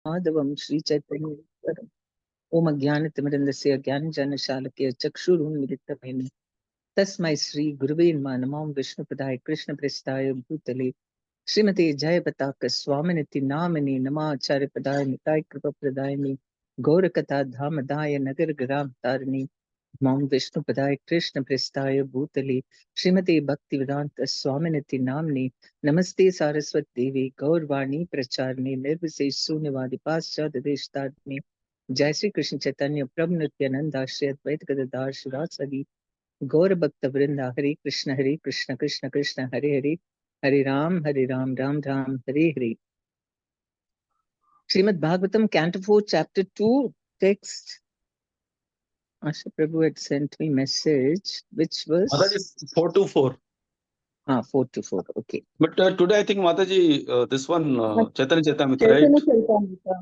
माधवम श्री चैतन्य ओम अज्ञानतिमिरन्दस्य ज्ञानजनशालकया चक्षुरुन्मिलितमेन तस्मै श्री गुरुवे नमः। नमो विष्णुपदाय कृष्णप्रेष्ठाय भूतले श्रीमते जयपताक स्वामिनिति नामिने नमाचार्यपदाय निताय कृपाप्रदायिने गौरकथा धामदाय नगर ग्राम तारिणे मम विष्णुपदाय कृष्णप्रेष्ठाय भूतले श्रीमते भक्तिवेदांत स्वामिनिति नामिने नमस्ते सारस्वती देवी गौरवाणी प्रचारिणे निर्विशेष शून्यवादी पाश्चात्य देशतारिणे जय श्री कृष्ण चैतन्य प्रभु नित्यानंद श्री अद्वैत गदाधर शिवासादि गौर भक्त वृंदा हरे Krishna Krishna Krishna Hare Hare Hare Ram Ram Ram Hare Hare. Srimad Bhagavatam, Canto 4, Chapter 2, text. Asha Prabhu had sent me message, which was Mataji 424. 424. Okay. But today I think Mataji, this one Chaitanya Charitamrita, Chaitanya right? Charitamrita.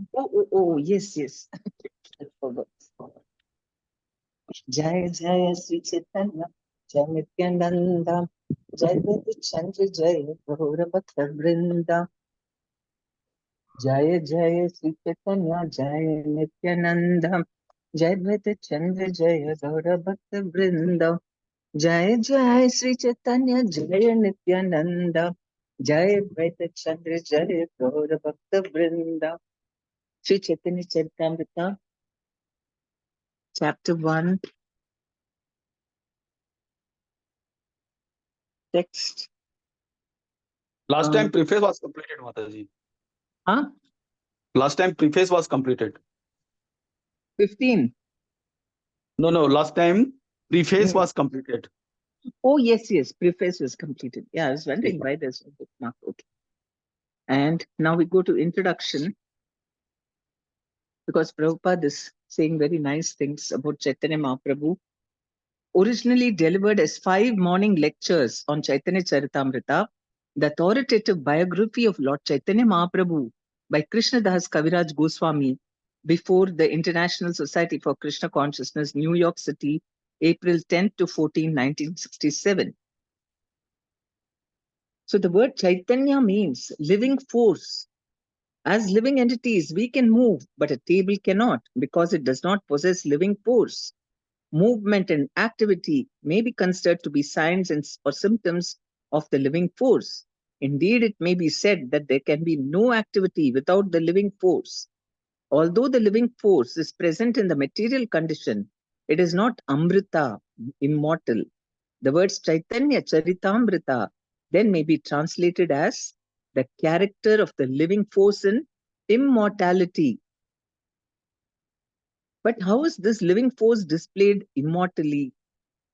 Oh, yes. I forgot. Jai Jai Sri Chaitanya, Jai Nityananda, Jai Vedi Chandra, Jai Gaura Bhakta Vrinda. Jai Jai Sri Chaitanya, Jai Nityananda, Jai Vedi Chandra, Jai Gaura Bhakta Vrinda. Jai Jai Sri Chaitanya, Jai Nityananda, Jai Advaita Chandra, Jai Gaura Bhakta Vrinda. Sri Chaitanya Charitamrita, Chapter 1, text. Last time preface was completed, Mataji. Huh? Last time preface was completed. 15. No, last time preface was completed. Oh, yes, preface was completed. Yeah, I was wondering why there's no bookmark. Okay. And now we go to introduction, because Prabhupada is saying very nice things about Chaitanya Mahaprabhu. Originally delivered as 5 morning lectures on Chaitanya Charitamrita, the authoritative biography of Lord Chaitanya Mahaprabhu by Krishnadas Kaviraj Goswami before the International Society for Krishna Consciousness, New York City, April 10 to 14, 1967. So the word Chaitanya means living force. As living entities, we can move, but a table cannot because it does not possess living force. Movement and activity may be considered to be signs or symptoms of the living force. Indeed, it may be said that there can be no activity without the living force. Although the living force is present in the material condition, it is not Amrita, immortal. The words Chaitanya Charitamrita then may be translated as the character of the living force in immortality. But how is this living force displayed immortally?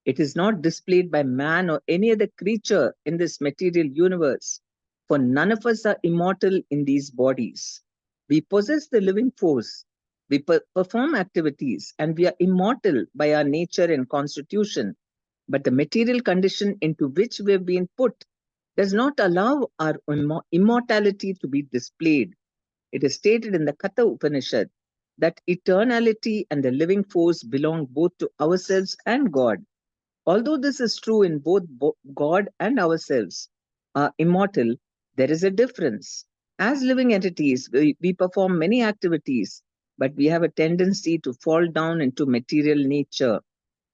It is not displayed by man or any other creature in this material universe, for none of us are immortal in these bodies. We possess the living force, we perform activities, and we are immortal by our nature and constitution. But the material condition into which we have been put does not allow our immortality to be displayed. It is stated in the Katha Upanishad that eternality and the living force belong both to ourselves and God. Although this is true in both God and ourselves are immortal, there is a difference. As living entities, we perform many activities, but we have a tendency to fall down into material nature.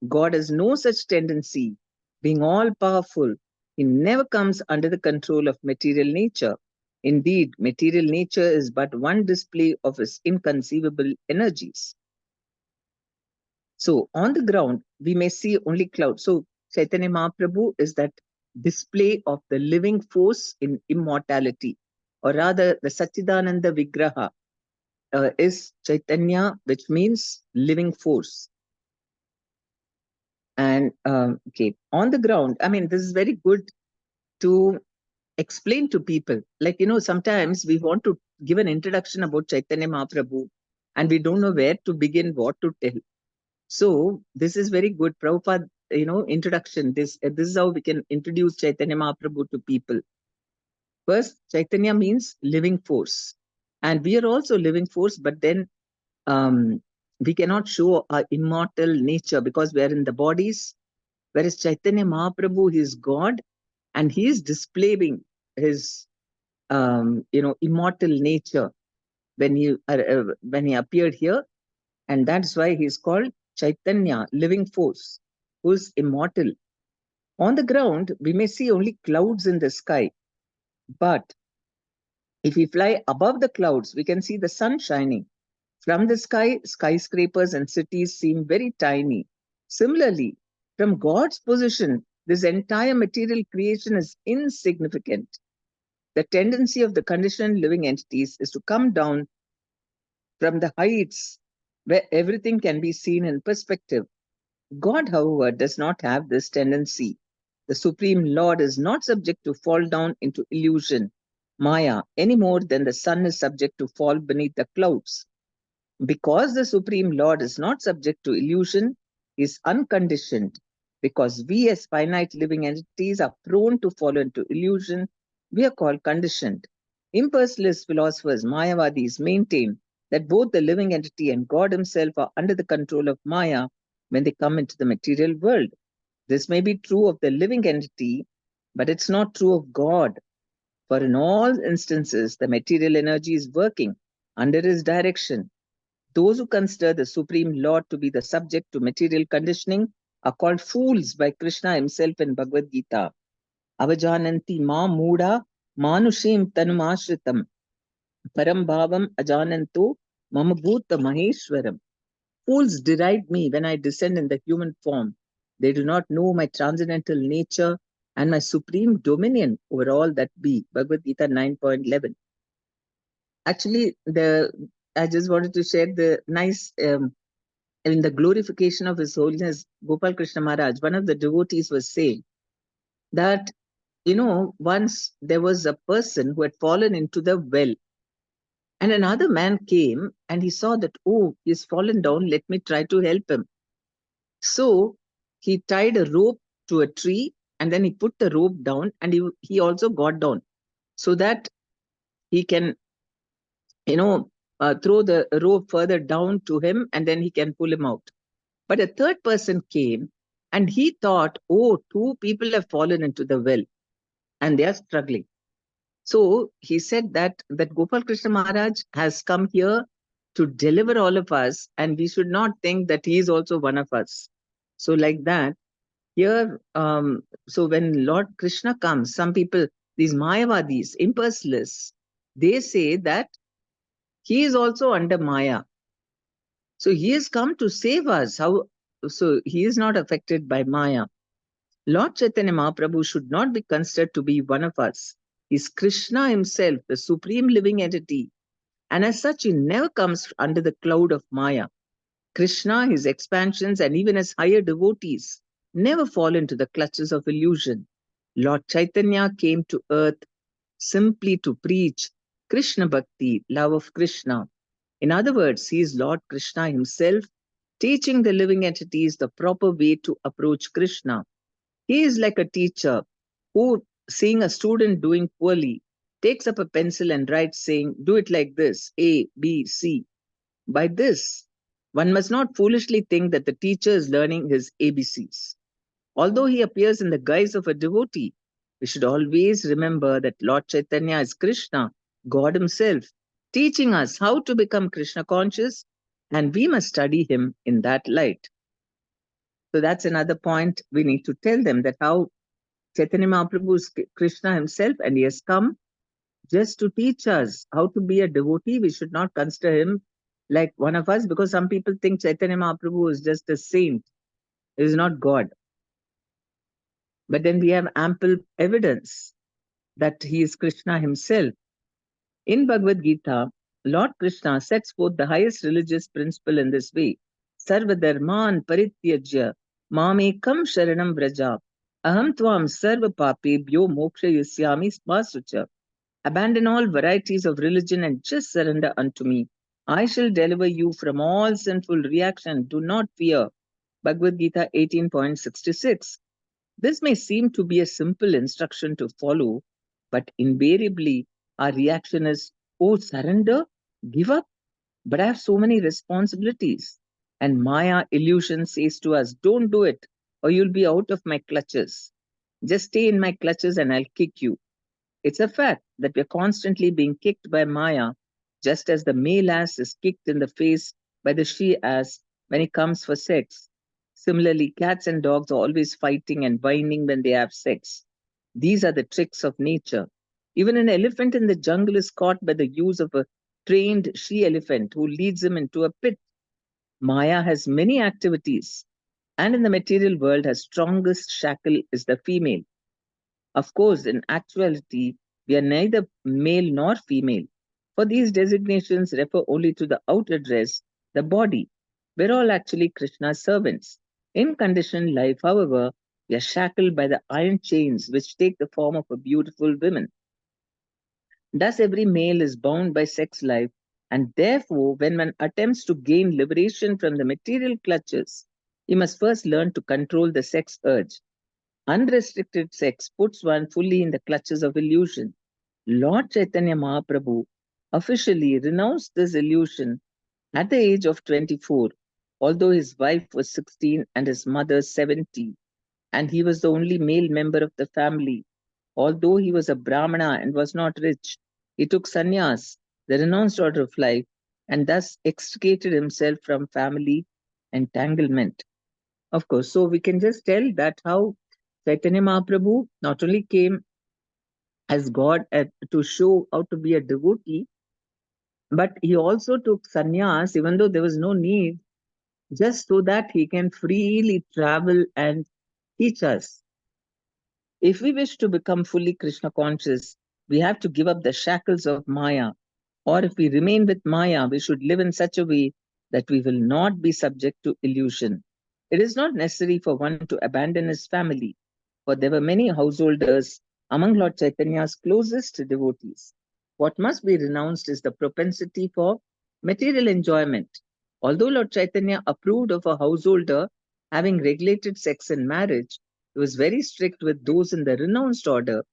God has no such tendency. Being all powerful, he never comes under the control of material nature. Indeed, material nature is but one display of his inconceivable energies. So on the ground, we may see only clouds. So Chaitanya Mahaprabhu is that display of the living force in immortality, or rather the Satchidananda Vigraha is Chaitanya, which means living force. And okay, on the ground, I mean, this is very good to explain to people. Like, sometimes we want to give an introduction about Chaitanya Mahaprabhu and we don't know where to begin, what to tell. So this is very good. Prabhupada, introduction. This is how we can introduce Chaitanya Mahaprabhu to people. First, Chaitanya means living force. And we are also living force, but then we cannot show our immortal nature because we are in the bodies. Whereas Chaitanya Mahaprabhu, he is God and he is displaying his, immortal nature. when he appeared here, and that's why he's called Chaitanya, living force, who's immortal. On the ground, we may see only clouds in the sky, but if we fly above the clouds, we can see the sun shining. From the sky, skyscrapers and cities seem very tiny. Similarly, from God's position, this entire material creation is insignificant. The tendency of the conditioned living entities is to come down from the heights where everything can be seen in perspective. God, however, does not have this tendency. The Supreme Lord is not subject to fall down into illusion, Maya, any more than the sun is subject to fall beneath the clouds. Because the Supreme Lord is not subject to illusion, he is unconditioned. Because we, as finite living entities, are prone to fall into illusion, we are called conditioned. Impersonalist philosophers, Mayavadis, maintain that both the living entity and God himself are under the control of Maya when they come into the material world. This may be true of the living entity, but it's not true of God. For in all instances, the material energy is working under his direction. Those who consider the Supreme Lord to be the subject to material conditioning are called fools by Krishna himself in Bhagavad Gita. Avajananti ma muda manushim tanumashritam param bhavam ajananto mama bhuta maheshwaram. Fools deride me when I descend in the human form. They do not know my transcendental nature and my supreme dominion over all that be. Bhagavad Gita 9.11. Actually, I just wanted to share the nice in the glorification of His Holiness Gopal Krishna Maharaj. One of the devotees was saying that, once there was a person who had fallen into the well, and another man came and he saw that, oh, he's fallen down, let me try to help him. So he tied a rope to a tree and then he put the rope down and he also got down so that he can, throw the rope further down to him and then he can pull him out. But a third person came and he thought, oh, two people have fallen into the well and they are struggling. So he said that Gopal Krishna Maharaj has come here to deliver all of us, and we should not think that he is also one of us. So like that, here, so when Lord Krishna comes, some people, these Mayavadis, impersonalists, they say that he is also under Maya. So he has come to save us. How? So he is not affected by Maya. Lord Chaitanya Mahaprabhu should not be considered to be one of us. He is Krishna himself, the supreme living entity, and as such, he never comes under the cloud of Maya. Krishna, his expansions, and even his higher devotees never fall into the clutches of illusion. Lord Chaitanya came to earth simply to preach Krishna Bhakti, love of Krishna. In other words, he is Lord Krishna himself, teaching the living entities the proper way to approach Krishna. He is like a teacher who, seeing a student doing poorly, takes up a pencil and writes saying, do it like this, A, B, C. By this, one must not foolishly think that the teacher is learning his ABCs. Although he appears in the guise of a devotee, we should always remember that Lord Chaitanya is Krishna, God himself, teaching us how to become Krishna conscious, and we must study him in that light. So that's another point we need to tell them, that how Chaitanya Mahaprabhu is Krishna himself and he has come just to teach us how to be a devotee. We should not consider him like one of us, because some people think Chaitanya Mahaprabhu is just a saint, he is not God. But then we have ample evidence that he is Krishna himself. In Bhagavad Gita, Lord Krishna sets forth the highest religious principle in this way. Sarva dharman parityajya mamekam sharanam vraja aham tvam sarva papebhyo moksha yusyami vasucha. Abandon all varieties of religion and just surrender unto me. I shall deliver you from all sinful reaction. Do not fear. Bhagavad Gita 18.66. This may seem to be a simple instruction to follow, but invariably our reaction is, oh, surrender, give up, but I have so many responsibilities. And Maya illusion says to us, don't do it, or you'll be out of my clutches. Just stay in my clutches and I'll kick you. It's a fact that we're constantly being kicked by Maya just as the male ass is kicked in the face by the she ass when he comes for sex. Similarly, cats and dogs are always fighting and whining when they have sex. These are the tricks of nature. Even an elephant in the jungle is caught by the use of a trained she elephant who leads him into a pit. Maya has many activities, and in the material world, her strongest shackle is the female. Of course, in actuality, we are neither male nor female, for these designations refer only to the outer dress, the body. We're all actually Krishna's servants. In conditioned life, however, we are shackled by the iron chains which take the form of a beautiful woman. Thus, every male is bound by sex life, and therefore, when one attempts to gain liberation from the material clutches, he must first learn to control the sex urge. Unrestricted sex puts one fully in the clutches of illusion. Lord Chaitanya Mahaprabhu officially renounced this illusion at the age of 24, although his wife was 16 and his mother 70, and he was the only male member of the family. Although he was a Brahmana and was not rich, he took sannyas, the renounced order of life, and thus extricated himself from family entanglement. Of course, so we can just tell that how Chaitanya Mahaprabhu not only came as God to show how to be a devotee, but he also took sannyas, even though there was no need, just so that he can freely travel and teach us. If we wish to become fully Krishna conscious, we have to give up the shackles of Maya. Or if we remain with Maya, we should live in such a way that we will not be subject to illusion. It is not necessary for one to abandon his family, for there were many householders among Lord Chaitanya's closest devotees. What must be renounced is the propensity for material enjoyment. Although Lord Chaitanya approved of a householder having regulated sex in marriage, he was very strict with those in the renounced order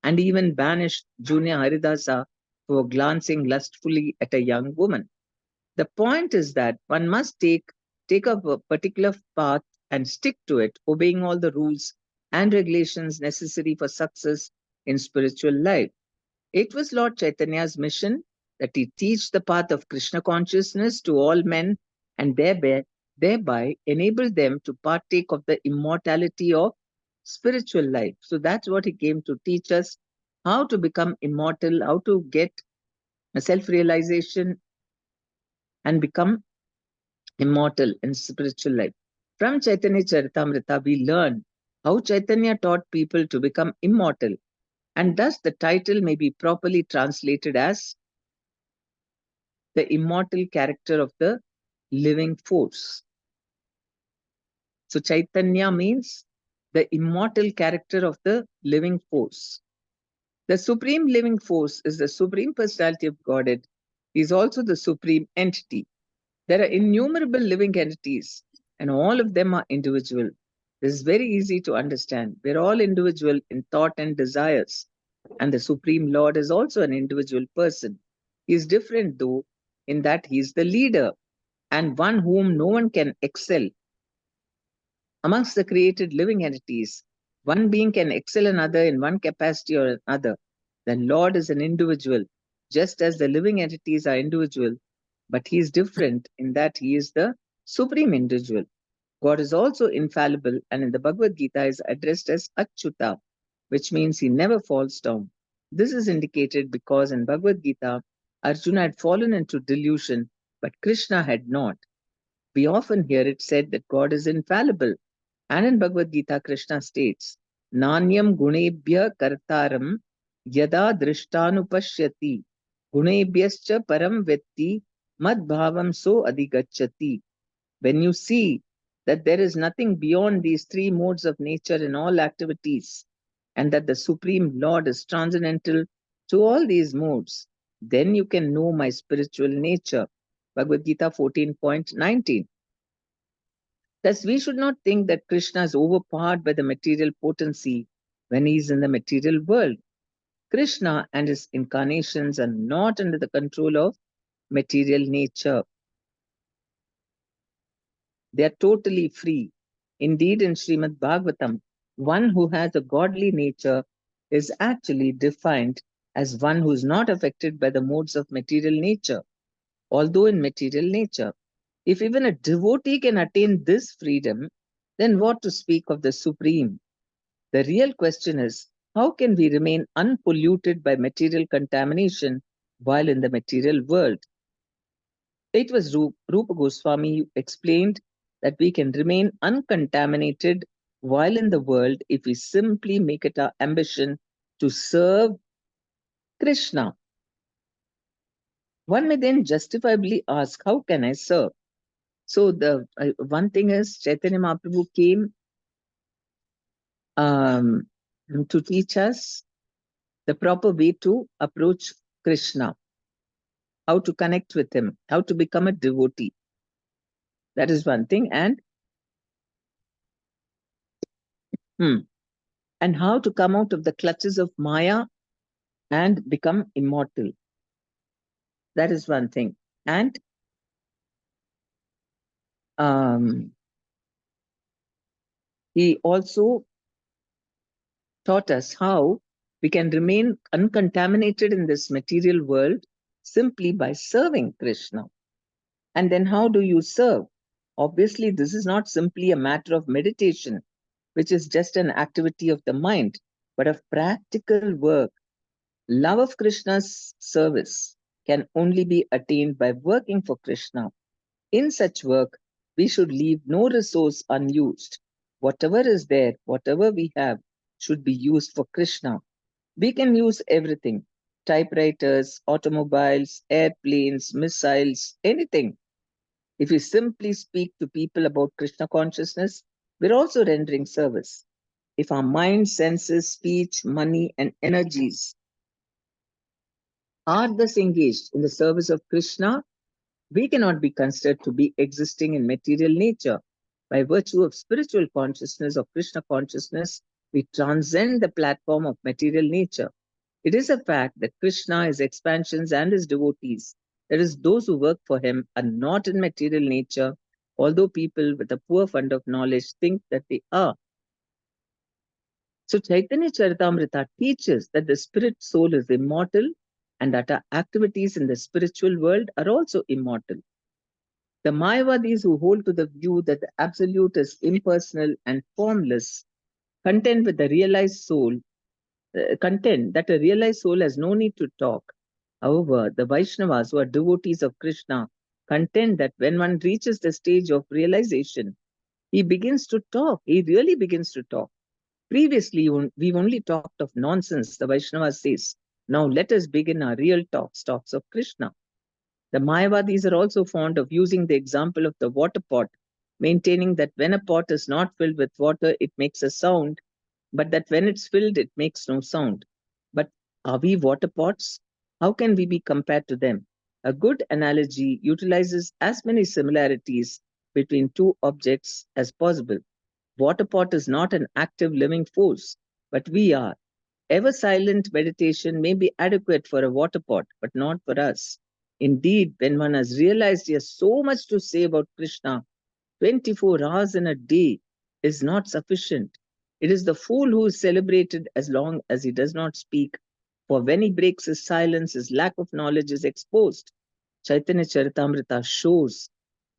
and even banished Junior Haridasa for glancing lustfully at a young woman. The point is that one must take up a particular path and stick to it, obeying all the rules and regulations necessary for success in spiritual life. It was Lord Chaitanya's mission that he teach the path of Krishna consciousness to all men and thereby enable them to partake of the immortality of spiritual life. So that's what he came to teach us, how to become immortal, how to get a self realization and become immortal in spiritual life. From Chaitanya Charitamrita, we learn how Chaitanya taught people to become immortal, and thus the title may be properly translated as the immortal character of the living force. So, Chaitanya means the immortal character of the living force. The supreme living force is the supreme personality of Godhead. He is also the supreme entity. There are innumerable living entities, and all of them are individual. This is very easy to understand. We're all individual in thought and desires, and the Supreme Lord is also an individual person. He is different, though, in that he is the leader and one whom no one can excel. Amongst the created living entities, one being can excel another in one capacity or another. The Lord is an individual, just as the living entities are individual, but he is different in that he is the supreme individual. God is also infallible, and in the Bhagavad Gita is addressed as Achyuta, which means he never falls down. This is indicated because in Bhagavad Gita, Arjuna had fallen into delusion, but Krishna had not. We often hear it said that God is infallible, and in Bhagavad Gita, Krishna states, Nanyam gunebhya kartaram yada drishtanupashyati gunebhyascha param vetti madbhavam so adhigacchati. When you see that there is nothing beyond these three modes of nature in all activities, and that the Supreme Lord is transcendental to all these modes, then you can know my spiritual nature. Bhagavad Gita 14.19. Thus, we should not think that Krishna is overpowered by the material potency when he is in the material world. Krishna and his incarnations are not under the control of material nature. They are totally free. Indeed, in Srimad Bhagavatam, one who has a godly nature is actually defined as one who is not affected by the modes of material nature, although in material nature. If even a devotee can attain this freedom, then what to speak of the Supreme? The real question is, how can we remain unpolluted by material contamination while in the material world? It was Rupa Goswami who explained that we can remain uncontaminated while in the world if we simply make it our ambition to serve Krishna. One may then justifiably ask, how can I serve? So the one thing is Chaitanya Mahaprabhu came um, to teach us the proper way to approach Krishna, how to connect with him, how to become a devotee. That is one thing. Hmm, and how to come out of the clutches of Maya and become immortal. That is one thing. And um, he also taught us how we can remain uncontaminated in this material world simply by serving Krishna. And then how do you serve? Obviously, this is not simply a matter of meditation, which is just an activity of the mind, but of practical work. Love of Krishna's service can only be attained by working for Krishna. In such work, we should leave no resource unused. Whatever is there, whatever we have, should be used for Krishna. We can use everything: typewriters, automobiles, airplanes, missiles, anything. If we simply speak to people about Krishna consciousness, we're also rendering service. If our mind, senses, speech, money, and energies are thus engaged in the service of Krishna, we cannot be considered to be existing in material nature. By virtue of spiritual consciousness or Krishna consciousness, we transcend the platform of material nature. It is a fact that Krishna, his expansions, and his devotees, that is, those who work for him, are not in material nature, although people with a poor fund of knowledge think that they are. So Chaitanya Charitamrita teaches that the spirit soul is immortal and that our activities in the spiritual world are also immortal. The Mayavadis, who hold to the view that the absolute is impersonal and formless, contend with the realized soul, contend that a realized soul has no need to talk. However, the Vaishnavas, who are devotees of Krishna, contend that when one reaches the stage of realization, he begins to talk. He really begins to talk. Previously, we've only talked of nonsense, the Vaishnava says. Now let us begin our real talks of Krishna. The Mayavadis are also fond of using the example of the water pot, maintaining that when a pot is not filled with water, it makes a sound, but that when it's filled, it makes no sound. But are we water pots? How can we be compared to them? A good analogy utilizes as many similarities between two objects as possible. Water pot is not an active living force, but we are. Ever silent meditation may be adequate for a water pot, but not for us. Indeed, when one has realized he has so much to say about Krishna, 24 hours in a day is not sufficient. It is the fool who is celebrated as long as he does not speak, for when he breaks his silence, his lack of knowledge is exposed. Chaitanya Charitamrita shows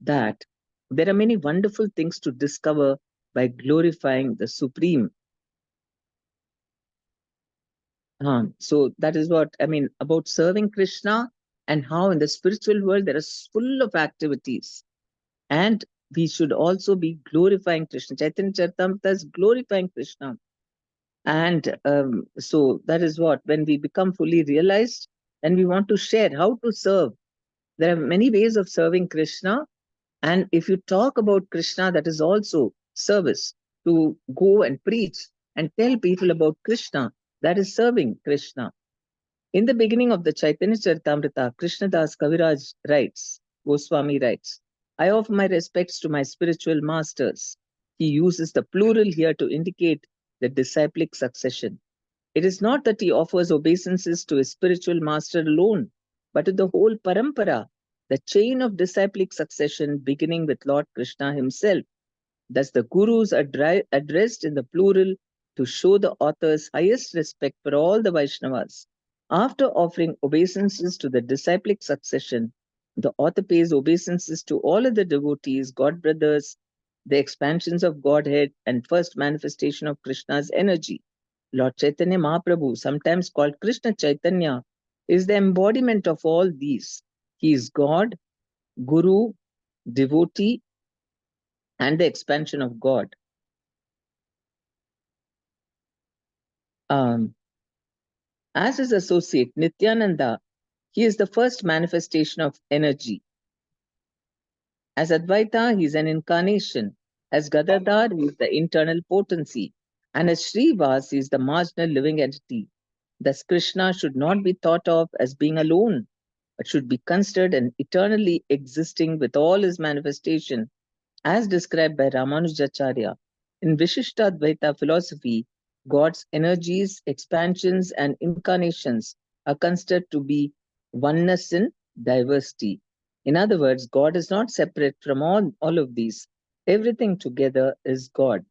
that there are many wonderful things to discover by glorifying the Supreme. So that is what I mean about serving Krishna, and how in the spiritual world there is full of activities. And we should also be glorifying Krishna. Chaitanya Charitamrita is glorifying Krishna. And so that is what, when we become fully realized, then we want to share how to serve. There are many ways of serving Krishna. And if you talk about Krishna, that is also service. To go and preach and tell people about Krishna, that is serving Krishna. In the beginning of the Chaitanya Charitamrita, Krishnadas Kaviraj writes, Goswami writes, I offer my respects to my spiritual masters. He uses the plural here to indicate the disciplic succession. It is not that he offers obeisances to his spiritual master alone, but to the whole parampara, the chain of disciplic succession beginning with Lord Krishna himself. Thus, the gurus are addressed in the plural to show the author's highest respect for all the Vaishnavas. After offering obeisances to the disciplic succession, the author pays obeisances to all other devotees, God brothers, the expansions of Godhead, and first manifestation of Krishna's energy. Lord Chaitanya Mahaprabhu, sometimes called Krishna Chaitanya, is the embodiment of all these. He is God, Guru, devotee, and the expansion of God. Um, as his associate, Nityananda, he is the first manifestation of energy. As Advaita, he is an incarnation. As Gadadhar, he is the internal potency. And as Srivas, he is the marginal living entity. Thus, Krishna should not be thought of as being alone, but should be considered and eternally existing with all his manifestation, as described by Ramanujacharya. In Vishishtadvaita philosophy, God's energies, expansions, and incarnations are considered to be oneness in diversity. In other words, God is not separate from all of these. Everything together is God.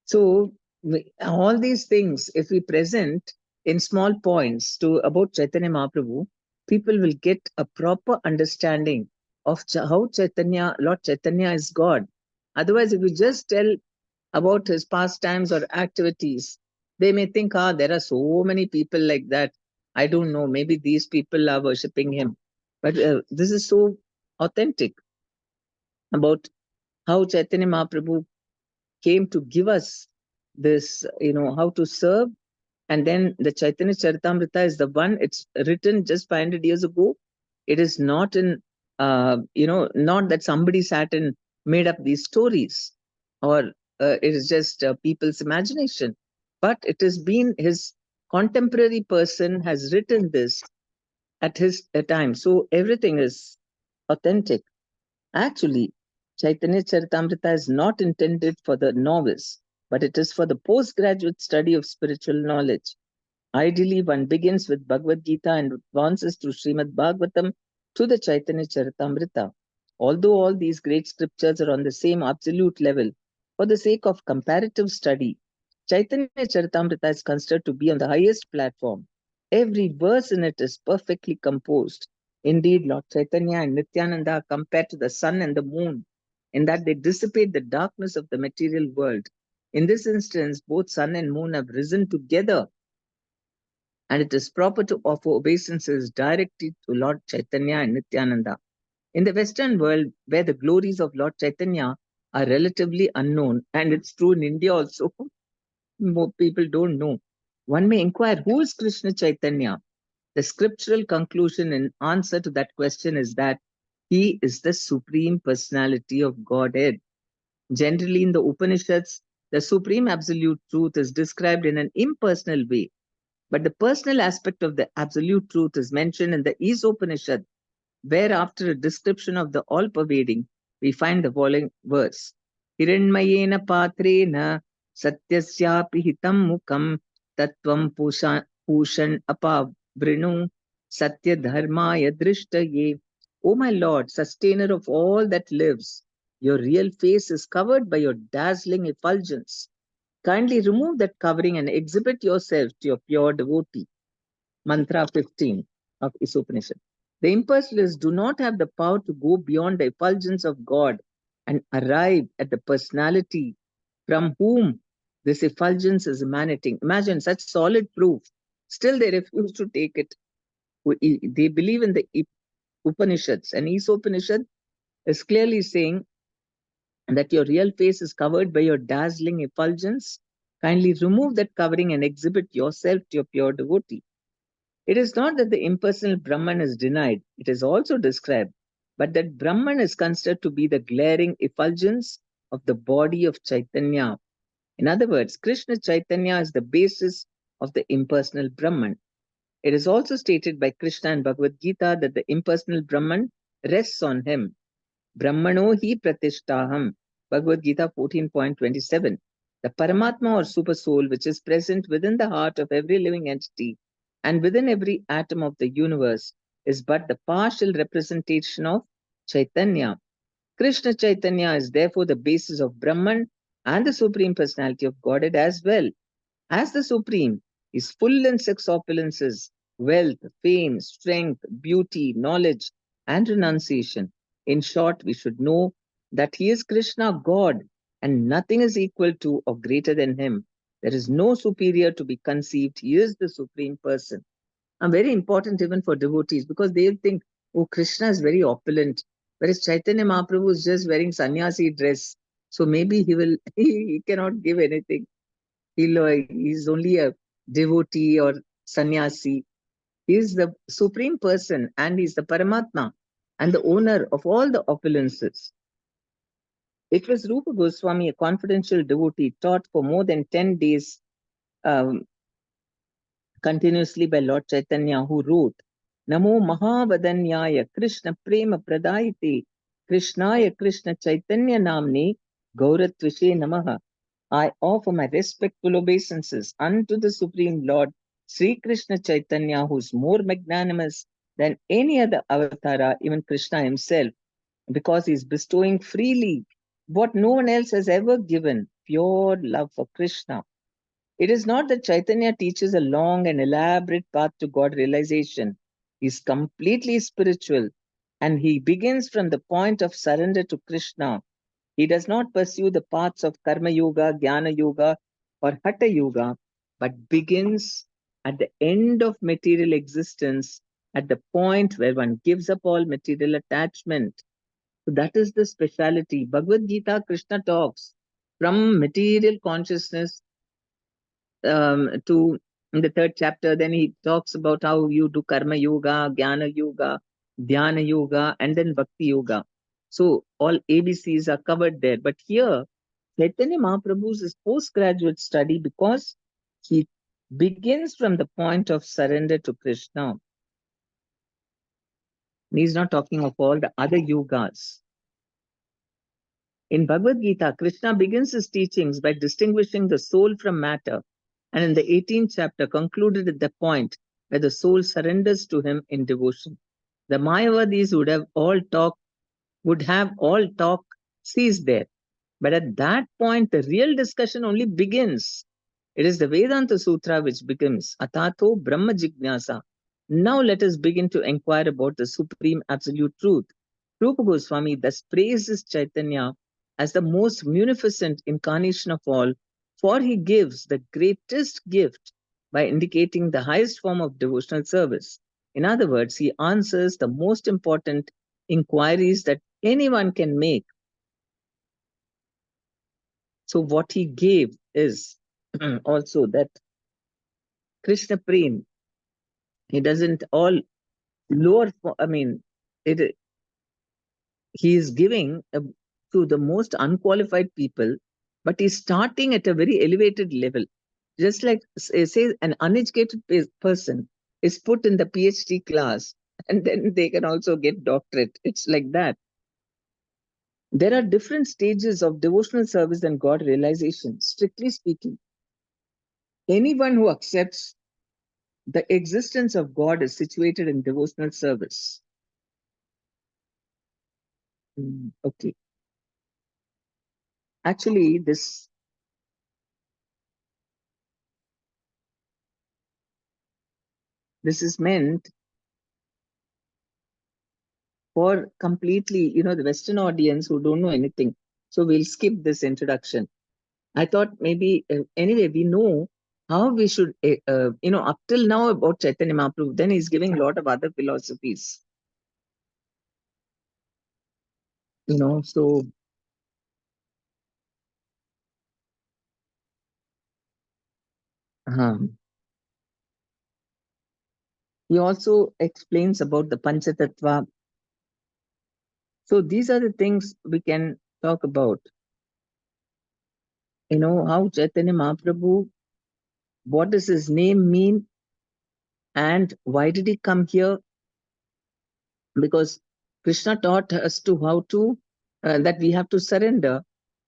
So, all these things, if we present in small points to about Chaitanya Mahaprabhu, people will get a proper understanding of how Chaitanya, Lord Chaitanya is God. Otherwise, if we just tell about his pastimes or activities, they may think, there are so many people like that. I don't know, maybe these people are worshipping him. But this is so authentic about how Chaitanya Mahaprabhu came to give us this, how to serve. And then the Chaitanya Charitamrita is the one, it's written just 500 years ago. It is not not that somebody sat and made up these stories, or it is just people's imagination. But it has been his contemporary person has written this at his time. So everything is authentic. Actually, Chaitanya Charitamrita is not intended for the novice, but it is for the postgraduate study of spiritual knowledge. Ideally, one begins with Bhagavad Gita and advances through Srimad Bhagavatam to the Chaitanya Charitamrita. Although all these great scriptures are on the same absolute level, for the sake of comparative study, Chaitanya Charitamrita is considered to be on the highest platform. Every verse in it is perfectly composed. Indeed, Lord Chaitanya and Nityananda are compared to the sun and the moon, in that they dissipate the darkness of the material world. In this instance, both sun and moon have risen together, and it is proper to offer obeisances directly to Lord Chaitanya and Nityananda. In the Western world, where the glories of Lord Chaitanya are relatively unknown, and it's true in India also, more people don't know, one may inquire, who is Krishna Chaitanya? The scriptural conclusion in answer to that question is that he is the supreme personality of Godhead. Generally, in the Upanishads, the supreme absolute truth is described in an impersonal way, but the personal aspect of the absolute truth is mentioned in the Isopanishad, where after a description of the all-pervading, we find the following verse. Hiranmayena patrena satyasyapi hitam mukam tattvam pushan apavrinu satya dharmaya drishtaye. O my Lord, sustainer of all that lives, your real face is covered by your dazzling effulgence. Kindly remove that covering and exhibit yourself to your pure devotee. Mantra 15 of Isopanishad. The impersonalists do not have the power to go beyond the effulgence of God and arrive at the personality from whom this effulgence is emanating. Imagine such solid proof. Still, they refuse to take it. They believe in the Upanishads, and Isopanishad is clearly saying that your real face is covered by your dazzling effulgence. Kindly remove that covering and exhibit yourself to your pure devotee. It is not that the impersonal Brahman is denied, it is also described, but that Brahman is considered to be the glaring effulgence of the body of Chaitanya. In other words, Krishna Chaitanya is the basis of the impersonal Brahman. It is also stated by Krishna in Bhagavad Gita that the impersonal Brahman rests on him. Brahmano hi pratishtaham. Bhagavad Gita 14.27. The Paramatma or Super Soul, which is present within the heart of every living entity and within every atom of the universe, is but the partial representation of Chaitanya. Krishna Chaitanya is therefore the basis of Brahman and the Supreme Personality of Godhead as well. As the Supreme, His full and sex opulences, wealth, fame, strength, beauty, knowledge, and renunciation. In short, we should know that he is Krishna, God, and nothing is equal to or greater than him. There is no superior to be conceived. He is the supreme person. And very important even for devotees because they'll think, oh, Krishna is very opulent, whereas Chaitanya Mahaprabhu is just wearing sannyasi dress. So maybe he will, he cannot give anything. He's only a devotee or sannyasi. He is the supreme person and he's the Paramatma and the owner of all the opulences. It was Rupa Goswami, a confidential devotee, taught for more than 10 days um, continuously by Lord Chaitanya, who wrote, Namo Mahavadanyaya Krishna Prema Pradayite Krishnaya Krishna Chaitanya Namne Gauratvishe Namaha. I offer my respectful obeisances unto the Supreme Lord Sri Krishna Chaitanya, who is more magnanimous than any other avatara, even Krishna himself, because he is bestowing freely what no one else has ever given, pure love for Krishna. It is not that Chaitanya teaches a long and elaborate path to God realization. He is completely spiritual and he begins from the point of surrender to Krishna. He does not pursue the paths of Karma Yoga, Jnana Yoga, or Hatha Yoga, but begins at the end of material existence, at the point where one gives up all material attachment. So that is the speciality. Bhagavad Gita, Krishna talks from material consciousness to in the third chapter. Then he talks about how you do karma yoga, jnana yoga, dhyana yoga, and then bhakti yoga. So all ABCs are covered there. But here, Chaitanya Mahaprabhu's is postgraduate study because he begins from the point of surrender to Krishna. He's not talking of all the other yogas. In Bhagavad Gita, Krishna begins his teachings by distinguishing the soul from matter, and in the 18th chapter concluded at the point where the soul surrenders to him in devotion. The Mayavadis would have all talk ceased there. But at that point, the real discussion only begins. It is the Vedanta Sutra which begins Atato Brahma Jignasa. Now let us begin to inquire about the supreme absolute truth. Rupa Goswami thus praises Chaitanya as the most munificent incarnation of all, for he gives the greatest gift by indicating the highest form of devotional service. In other words, he answers the most important inquiries that anyone can make. So, what he gave is also that Krishna Prem, he doesn't all lower, it, he is giving to the most unqualified people, but he's starting at a very elevated level. Just like, say, an uneducated person is put in the PhD class and then they can also get doctorate. It's like that. There are different stages of devotional service and God realization. Strictly speaking, anyone who accepts the existence of God is situated in devotional service. Okay. Actually, this is meant for completely, the Western audience who don't know anything. So we'll skip this introduction. I thought maybe, anyway, we know how we should, up till now about Chaitanya Mahaprabhu, then he's giving a lot of other philosophies. So he also explains about the Panchatattva. So these are the things we can talk about. How Chaitanya Mahaprabhu, what does his name mean? And why did he come here? Because Krishna taught us to how to, that we have to surrender.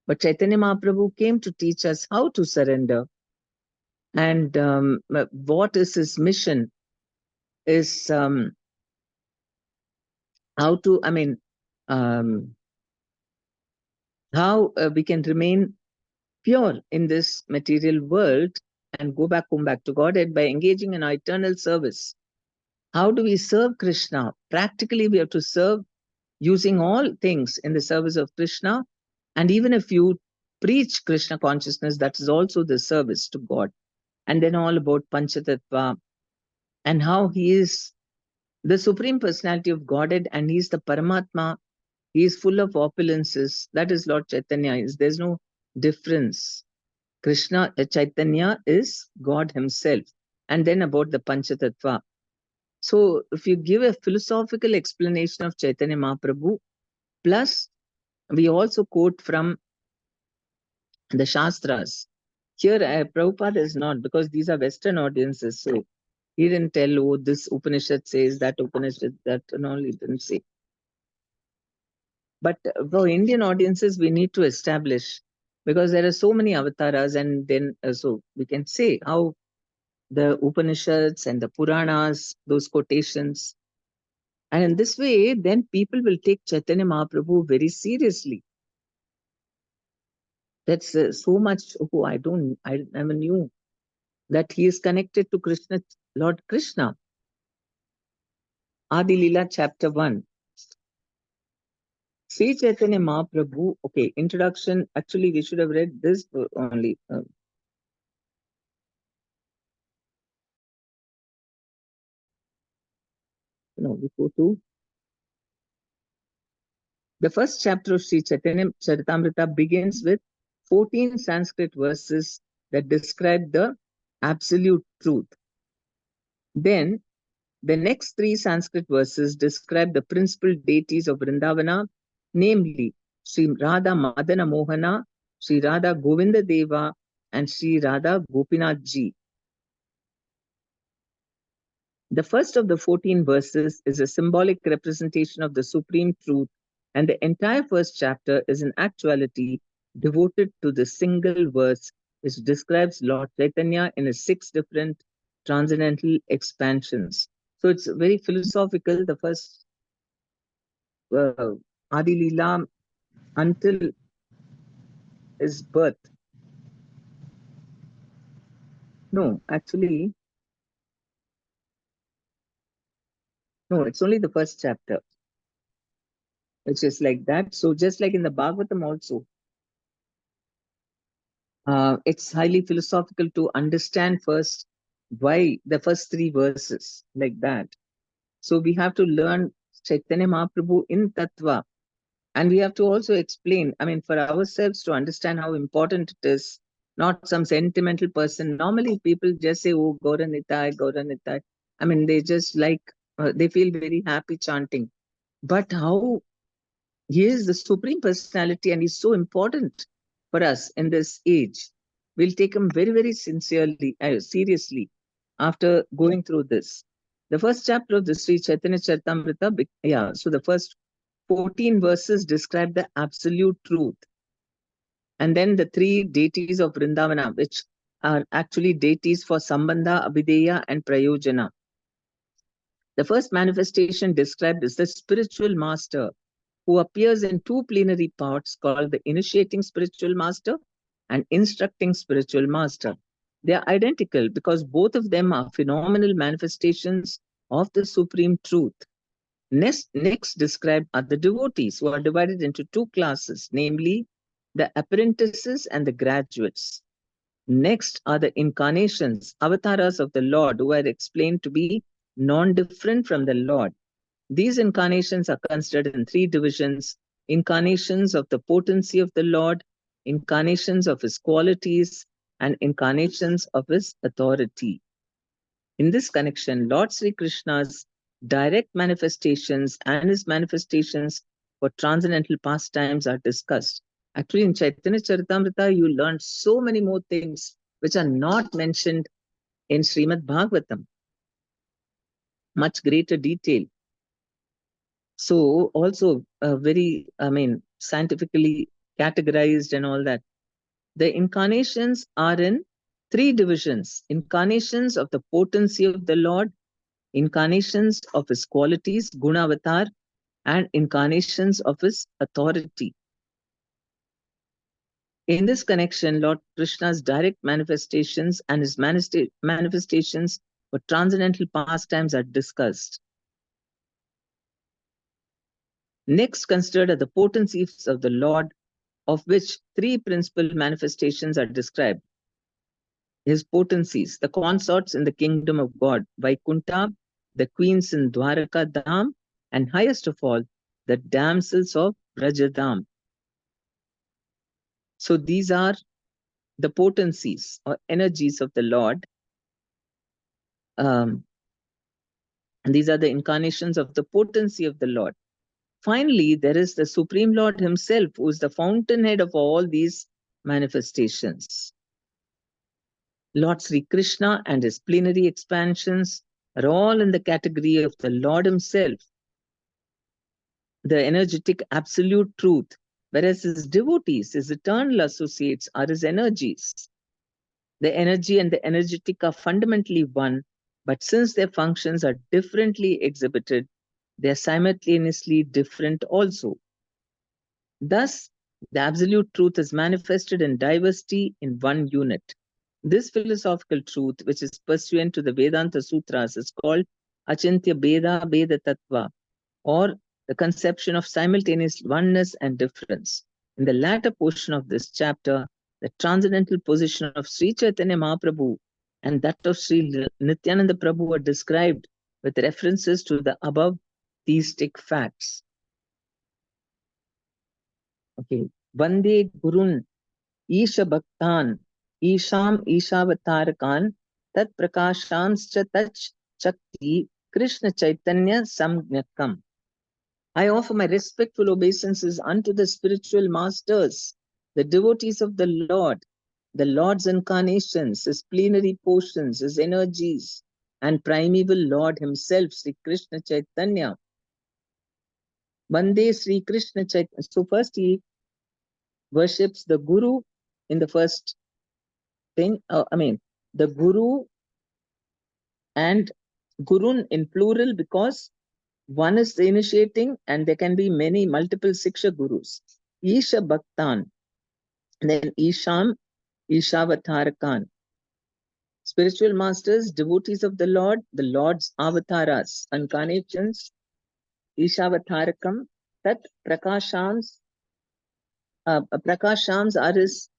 But Chaitanya Mahaprabhu came to teach us how to surrender. And what is his mission is how to, how we can remain pure in this material world and go back home, back to Godhead by engaging in our eternal service. How do we serve Krishna? Practically, we have to serve using all things in the service of Krishna. And even if you preach Krishna consciousness, that is also the service to God. And then all about Panchatattva and how he is the Supreme Personality of Godhead and he is the Paramatma. He is full of opulences. That is Lord Chaitanya is. There's no difference. Krishna Chaitanya is God himself. And then about the Panchatattva. So if you give a philosophical explanation of Chaitanya Mahaprabhu, plus we also quote from the Shastras. Here, Prabhupada is not, because these are Western audiences. So he didn't tell, oh, this Upanishad says, that Upanishad, that, and all, he didn't say. But for Indian audiences, we need to establish, because there are so many avatars, and then so we can say how the Upanishads and the Puranas, those quotations. And in this way, then people will take Chaitanya Mahaprabhu very seriously. That's so much, oh, I never knew that he is connected to Krishna, Lord Krishna. Adi Lila, chapter 1. Sri Chaitanya Mahaprabhu, okay, introduction. Actually, we should have read this only. No, we go to the first chapter of Sri Chaitanya Charitamrita begins with 14 Sanskrit verses that describe the absolute truth. Then the next 3 Sanskrit verses describe the principal deities of Vrindavana, namely Sri Radha Madana Mohana, Sri Radha Govinda Deva, and Sri Radha Gopinath Ji. The first of the 14 verses is a symbolic representation of the supreme truth, and the entire first chapter is in actuality devoted to the single verse which describes Lord Chaitanya in his 6 different transcendental expansions. So it's very philosophical, the first Adi Leela until his birth. No, actually, no, it's only the first chapter, which is like that. So just like in the Bhagavatam also, it's highly philosophical to understand first why the first 3 verses like that. So we have to learn Chaitanya Mahaprabhu in Tattva. And we have to also explain, I mean, for ourselves to understand how important it is, not some sentimental person. Normally people just say, oh, Gauranitai, Gauranitai. I mean, they just like, they feel very happy chanting. But how he is the Supreme Personality and he's so important for us in this age. We'll take him very, very sincerely, seriously after going through this. The first chapter of the Sri Chaitanya Charitamrita, yeah, so the first 14 verses describe the absolute truth. And then the 3 deities of Vrindavana, which are actually deities for Sambandha, Abhideya, and Prayojana. The first manifestation described is the spiritual master who appears in 2 plenary parts called the initiating spiritual master and instructing spiritual master. They are identical because both of them are phenomenal manifestations of the supreme truth. Next described are the devotees who are divided into 2 classes, namely the apprentices and the graduates. Next are the incarnations, avatars of the Lord, who are explained to be non-different from the Lord. These incarnations are considered in 3 divisions: incarnations of the potency of the Lord, incarnations of his qualities, and incarnations of his authority. In this connection, Lord Sri Krishna's direct manifestations and his manifestations for transcendental pastimes are discussed. Actually, in Chaitanya Charitamrita, you learn so many more things which are not mentioned in Srimad Bhagavatam. Much greater detail. So also very, I mean, scientifically categorized and all that. The incarnations are in 3 divisions: incarnations of the potency of the Lord, incarnations of his qualities, Gunavatar, and incarnations of his authority. In this connection, Lord Krishna's direct manifestations and his manifestations for transcendental pastimes are discussed. Next considered are the potencies of the Lord, of which three principal manifestations are described. His potencies, the consorts in the kingdom of God, Vaikunta, the queens in Dwaraka Dham, and highest of all, the damsels of Rajadham. So these are the potencies or energies of the Lord. And these are the incarnations of the potency of the Lord. Finally, there is the Supreme Lord himself, who is the fountainhead of all these manifestations. Lord Sri Krishna and his plenary expansions are all in the category of the Lord himself, the energetic absolute truth, whereas his devotees, his eternal associates, are his energies. The energy and the energetic are fundamentally one, but since their functions are differently exhibited, they are simultaneously different also. Thus, the absolute truth is manifested in diversity in one unit. This philosophical truth, which is pursuant to the Vedanta Sutras, is called Achintya Beda Beda Tattva, or the conception of simultaneous oneness and difference. In the latter portion of this chapter, the transcendental position of Sri Chaitanya Mahaprabhu and that of Sri Nityananda Prabhu are described with references to the above theistic facts. Okay. Vande Gurun Isha Bhaktan Isham Ishavatarakan Tat Prakashamscha Tach Chakti Krishna Chaitanya Samgnakam. I offer my respectful obeisances unto the spiritual masters, the devotees of the Lord's incarnations, his plenary portions, his energies, and primeval Lord himself, Sri Krishna Chaitanya. Vande Sri Krishna Chaitanya. So first he worships the Guru in the first thing. The Guru and Gurun in plural, because one is the initiating and there can be many multiple Siksha Gurus. Isha Bhaktan, then Isham, Ishavatarakan. Spiritual masters, devotees of the Lord's avatars, incarnations, Ishavatarakam, Tat Prakashams, Prakashams are his,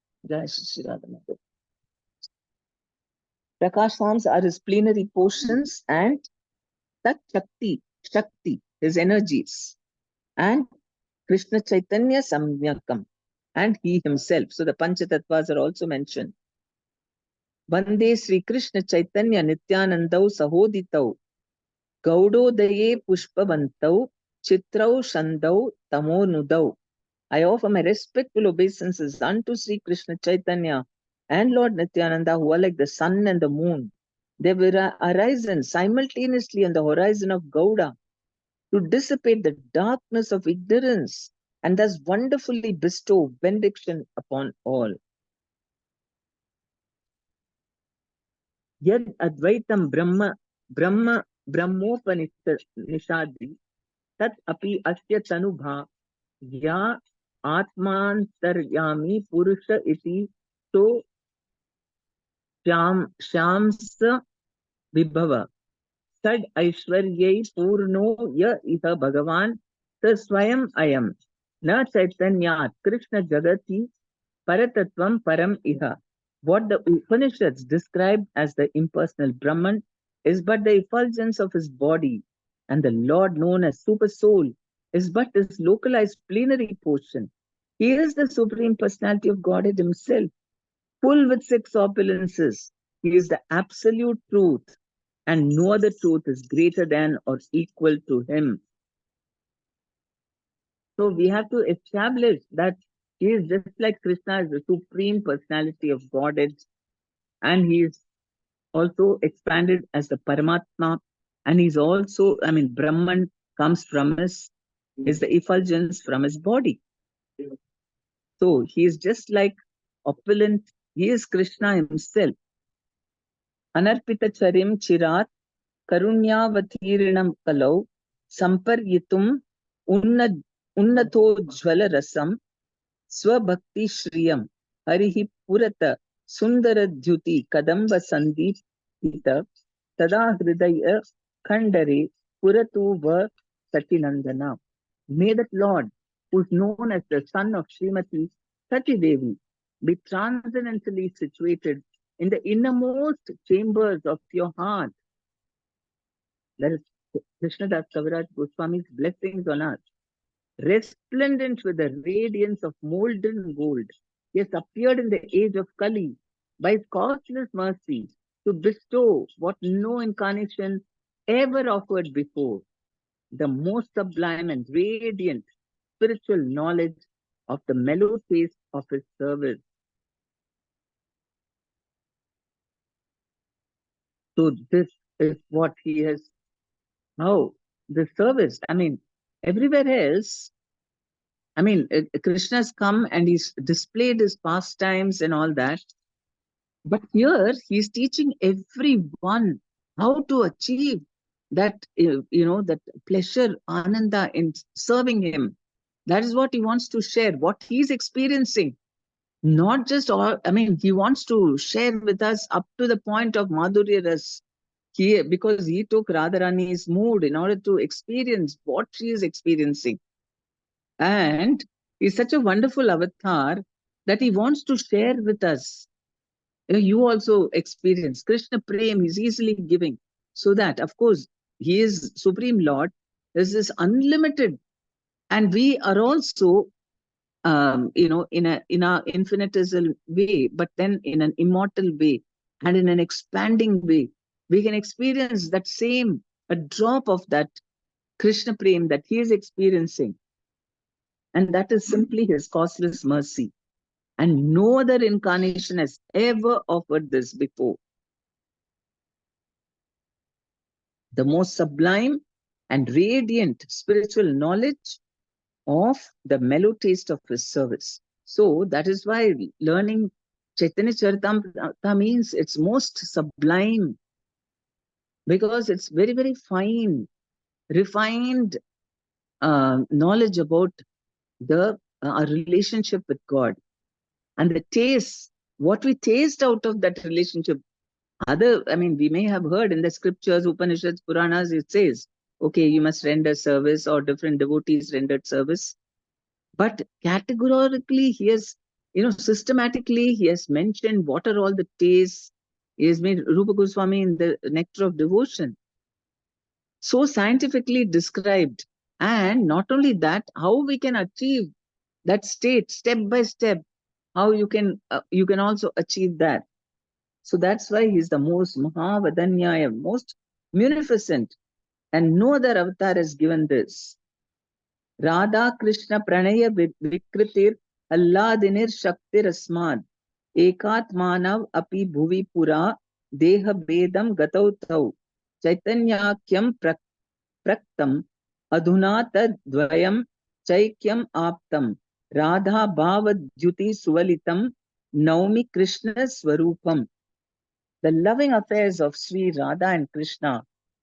Prakashams are his plenary portions, and Tat Shakti, his energies, and Krishna Chaitanya Samyakam, and he himself. So the Panchatattvas are also mentioned. Vande Sri Krishna Chaitanya Nityanandau Sahoditau Gaudodaye Pushpavantau Chitrau Shandau Tamonudau. I offer my respectful obeisances unto Sri Krishna Chaitanya and Lord Nityananda, who are like the sun and the moon. They were arisen simultaneously on the horizon of Gauda to dissipate the darkness of ignorance and thus wonderfully bestow benediction upon all. Yad Advaitam Brahmopanishadi tat api asya tanubha ya atmantaryami purusha iti so shamsa vibhava sad aishwaryai purno ya iha bhagavan swayam ayam na chaitanyat Krishna jagati paratatvam param iha. What the Upanishads describe as the impersonal Brahman is but the effulgence of his body, and the Lord known as Super Soul is but his localized plenary portion. He is the Supreme Personality of Godhead himself, full with six opulences. He is the absolute truth, and no other truth is greater than or equal to him. So we have to establish that he is just like Krishna, is the Supreme Personality of Godhead, and he is also expanded as the Paramatma, and he's also, Brahman comes from is the effulgence from his body. So he is just like opulent, he is Krishna himself. Anarpita charim chirat karunyavatirinam kalau samparyitum unnato jvala rasam swabhakti shriyam. Harihi Purata Sundara Dhyuti Kadamba Sandipita Tada Hridaya Khandare Puratu Va Satinandana. May that Lord, who is known as the son of Srimati Sati Devi, be transcendently situated in the innermost chambers of your heart. That is Krishnadas Kaviraj Goswami's blessings on us. Resplendent with the radiance of molten gold, he has appeared in the age of Kali by his causeless mercy to bestow what no incarnation ever offered before, the most sublime and radiant spiritual knowledge of the mellow taste of his service. So this is what he has, how the service, I mean, everywhere else, I mean, Krishna's come and he's displayed his pastimes and all that. But here he's teaching everyone how to achieve that, that pleasure, ananda in serving him. That is what he wants to share, what he's experiencing. Not just all, I mean, he wants to share with us up to the point of Madhurya Ras. Because he took Radharani's mood in order to experience what she is experiencing. And he's such a wonderful avatar that he wants to share with us. You also experience Krishna Prem, he's easily giving. So that, of course, he is Supreme Lord. There's this unlimited. And we are also, in a infinitesimal way, but then in an immortal way and in an expanding way. We can experience that same, a drop of that Krishna Prem that he is experiencing. And that is simply his causeless mercy. And no other incarnation has ever offered this before. The most sublime and radiant spiritual knowledge of the mellow taste of his service. So that is why learning Chaitanya Charitamrita means it's most sublime, because it's very, very fine, refined knowledge about the our relationship with God. And the taste, what we taste out of that relationship. I mean, we may have heard in the scriptures, Upanishads, Puranas, it says, okay, you must render service, or different devotees rendered service. But categorically, he has, systematically, he has mentioned what are all the tastes. He has made Rupa Goswami in the Nectar of Devotion so scientifically described. And not only that, how we can achieve that state step by step, how you can also achieve that. So that's why he's the most Mahavadanyaya, most munificent, and no other avatar has given this. Radha Krishna Pranaya Vikritir Alladinir Shaktir Asmad Ekat Manav Api Bhuvi Pura Deha Bedam Gatau Tau Chaitanyakyam Praktam Adhuna Tad Dvayam Chaikyam Aptam Radha Bhava Jyuti Suvalitam Naumi Krishna Swarupam. The loving affairs of Sri Radha and Krishna,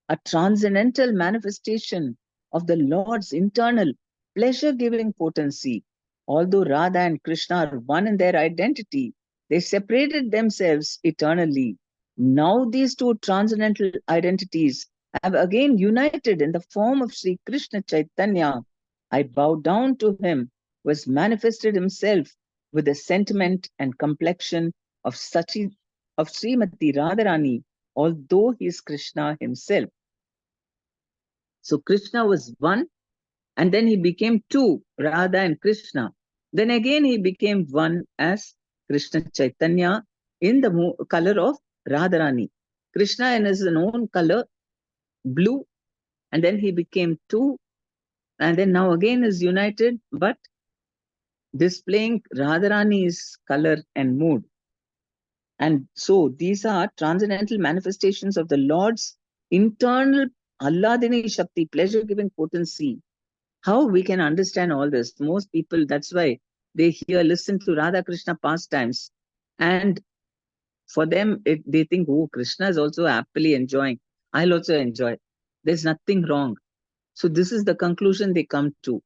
a transcendental manifestation of the Lord's internal pleasure-giving potency. Although Radha and Krishna are one in their identity, they separated themselves eternally. Now these two transcendental identities have again united in the form of Sri Krishna Chaitanya. I bow down to him who has manifested himself with the sentiment and complexion of Srimati Radharani, although he is Krishna himself. So Krishna was one, and then he became two, Radha and Krishna. Then again he became one as Krishna Chaitanya in the color of Radharani. Krishna in his own color, blue, and then he became two, and then now again is united, but displaying Radharani's color and mood. And so these are transcendental manifestations of the Lord's internal Alladini Shakti, pleasure-giving potency. How we can understand all this? Most people, that's why they listen to Radha Krishna pastimes. And for them, they think, oh, Krishna is also happily enjoying. I'll also enjoy. There's nothing wrong. So this is the conclusion they come to.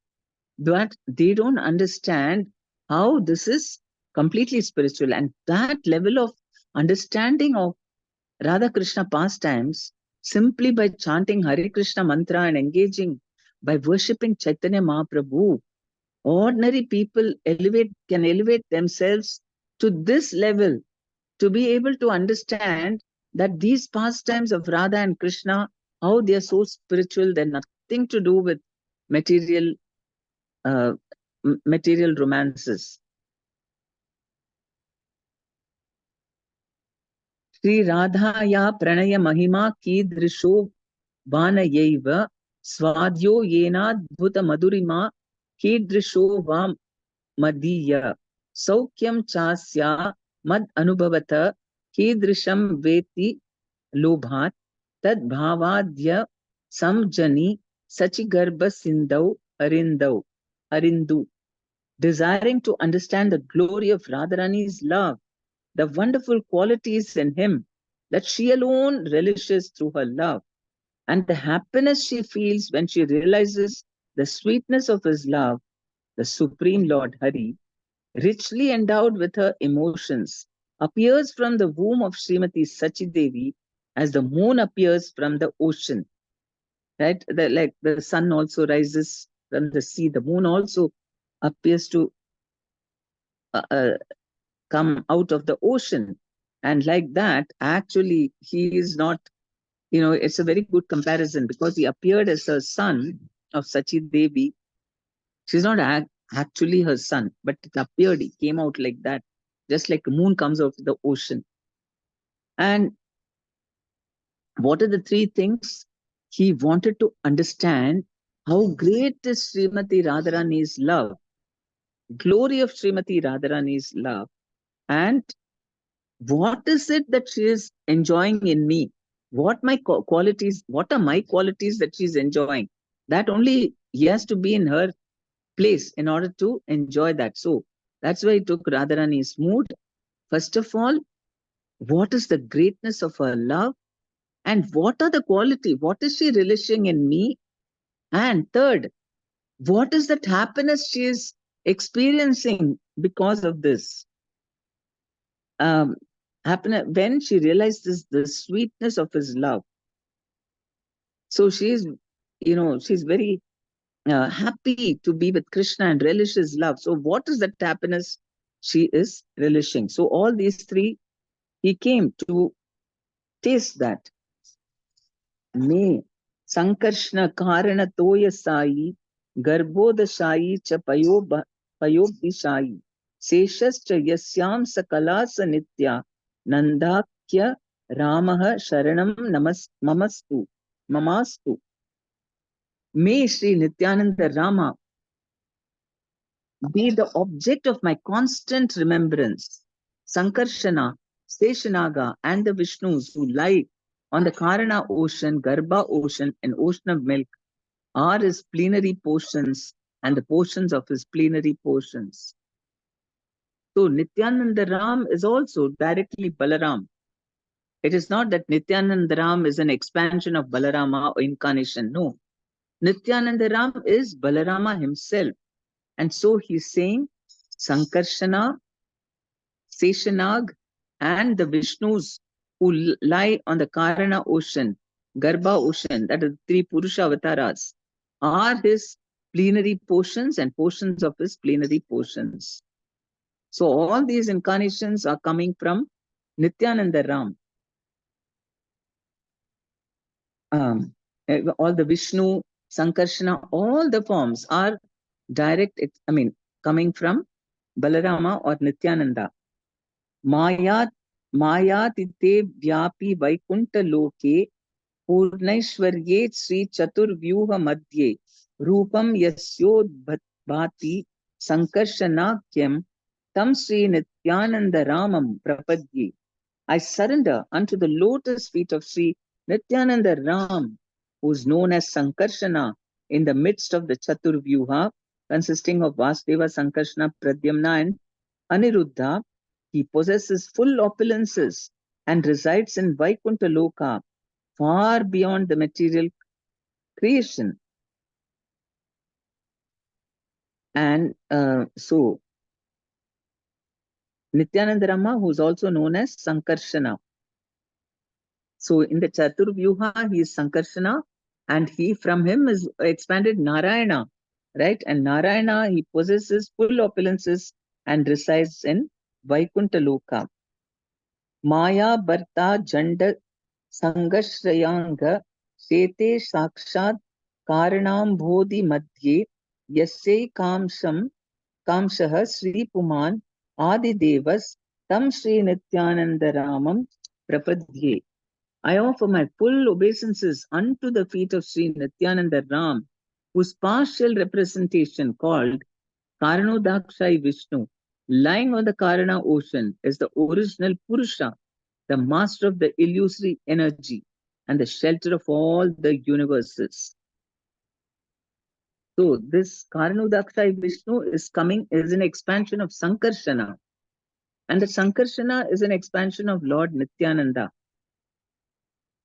That they don't understand how this is completely spiritual. And that level of understanding of Radha Krishna pastimes simply by chanting Hare Krishna mantra and engaging by worshipping Chaitanya Mahaprabhu, ordinary people can elevate themselves to this level to be able to understand that these pastimes of Radha and Krishna, how they are so spiritual, they're nothing to do with material uh, material romances. Sri Radhaya Pranaya Mahima Kidrisho Vanayaiva Swadyo Yenadbhuta Madurima Kidrisho Va Madiya Saukyam Chasya Mad Anubhavata Kidrisham Veti Lobhat Tad Bhavadya Samjani Sachigarbha Sindau Arindu, desiring to understand the glory of Radharani's love, the wonderful qualities in him that she alone relishes through her love, and the happiness she feels when she realizes the sweetness of his love, the Supreme Lord Hari, richly endowed with her emotions, appears from the womb of Srimati Sachidevi as the moon appears from the ocean. Right? Like the sun also rises from the sea, the moon also appears to uh, uh, come out of the ocean. And like that, actually, he is not, it's a very good comparison because he appeared as a son of Sachi Devi. She's not actually her son, but it appeared, he came out like that, just like the moon comes out of the ocean. And what are the three things? He wanted to understand how great is Srimati Radharani's love, glory of Srimati Radharani's love, and what is it that she is enjoying in me? What are my qualities that she's enjoying? That only he has to be in her place in order to enjoy that. So that's why he took Radharani's mood. First of all, what is the greatness of her love? And what are the quality? What is she relishing in me? And third, what is that happiness she is experiencing because of this? Um, happiness when she realizes the sweetness of his love. So she's very happy to be with Krishna and relishes love. So what is that happiness she is relishing? So all these three, he came to taste that. Me, Sankarshna Karana Toya Sai, Garbodha Sai cha Payobhi Sai, Seshascha Yasyam Sakalasa Nitya, Nandakya Ramaha Sharanam Mamastu. May Sri Nityananda Rama be the object of my constant remembrance. Sankarshana, Seshanaga, and the Vishnus who lie on the Karana ocean, Garbha ocean, and ocean of milk are his plenary portions and the portions of his plenary portions. So Nityananda Ram is also directly Balaram. It is not that Nityananda Ram is an expansion of Balarama or incarnation. No. Nityananda Ram is Balarama himself. And so he's saying Sankarshana, Seshanag, and the Vishnus who lie on the Karana ocean, Garbha ocean, that is three Purusha avatars, are his plenary portions and portions of his plenary portions. So all these incarnations are coming from Nityananda Ram. All the Vishnu, Sankarshana, all the forms are coming from Balarama or Nityananda. मायातीते व्यापी वैकुंठ लोके पूर्णैश्वर्ये श्री चतुर्व्यूह मध्ये रूपम यस्योद्भाति संकर्षणाख्यम tam Sri Nityananda Ramam Prapadye. I surrender unto the lotus feet of Sri Nityananda Ram, who is known as Sankarshana in the midst of the Chaturvyuha, consisting of Vasudeva, Sankarshana, Pradyamna, and Aniruddha. He possesses full opulences and resides in Vaikuntha Loka, far beyond the material creation. And so Nityananda Rama, who is also known as Sankarshana. So in the Chaturvyuha, he is Sankarshana, and he from him is expanded Narayana, right? And Narayana, he possesses full opulences and resides in Vaikuntha Loka. Maya Bharta Janda Sangashrayanga Sete Sakshat Karanam Bodhi Madhye Yasya Kamshaha Sri Puman Adi Devas Tam Sri Nityananda Ramam Prapadye. I offer my full obeisances unto the feet of Sri Nityananda Ram, whose partial representation called Karanodakshai Vishnu, lying on the Karana ocean, is the original Purusha, the master of the illusory energy and the shelter of all the universes. So this Karanodakshai Vishnu is an expansion of Sankarshana. And the Sankarshana is an expansion of Lord Nityananda.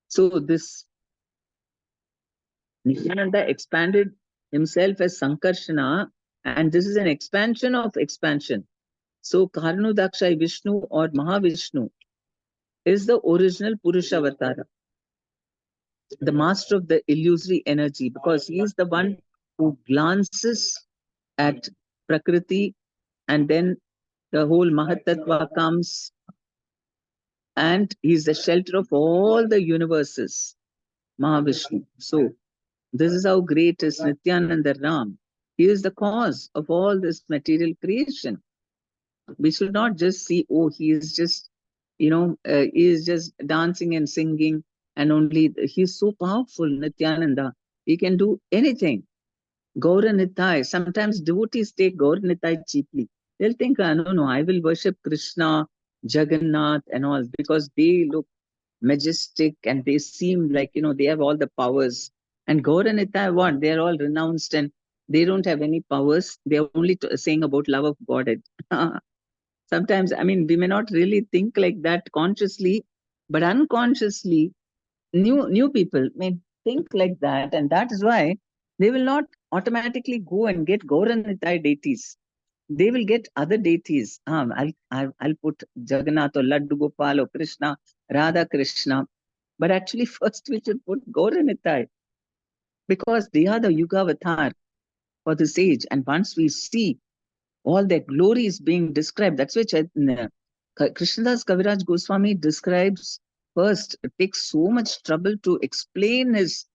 So this Nityananda expanded himself as Sankarshana, and this is an expansion of expansion. So Karnodakshai Vishnu or Mahavishnu is the original Purushavatara, the master of the illusory energy, because he is the one who glances at Prakriti, and then the whole Mahatattva comes, and he is the shelter of all the universes, Mahavishnu. So this is how great is Nityananda Ram. He is the cause of all this material creation. We should not just see, oh, he is just, he is just dancing and singing, and only he's so powerful, Nityananda. He can do anything. Gaura Nitai. Sometimes devotees take Gaura Nitai cheaply. They'll think, no, I will worship Krishna, Jagannath, and all because they look majestic and they seem like, they have all the powers. And Gaura Nitai, what? They're all renounced and they don't have any powers. They're only saying about love of God. Sometimes, I mean, we may not really think like that consciously, but unconsciously, new people may think like that, and that is why they will not automatically go and get Gauranitai deities. They will get other deities. I'll put Jagannath or Laddu Gopal or Krishna, Radha Krishna. But actually, first we should put Gauranitai because they are the Yugavatar for this age. And once we see all their glories being described, that's why Krishnadas Kaviraj Goswami describes first, it takes so much trouble to explain his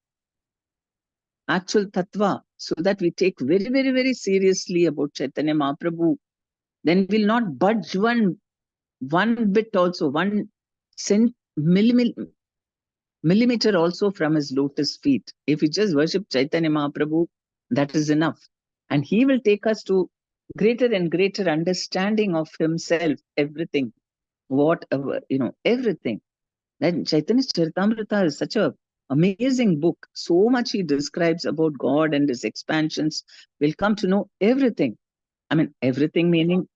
actual tattva so that we take very, very, very seriously about Chaitanya Mahaprabhu. Then we'll not budge one bit also, one millimeter also from his lotus feet. If we just worship Chaitanya Mahaprabhu, that is enough. And he will take us to greater and greater understanding of himself, everything, whatever, everything. Then Chaitanya Charitamrita is such a amazing book. So much he describes about God and his expansions. We'll come to know everything. I mean, everything meaning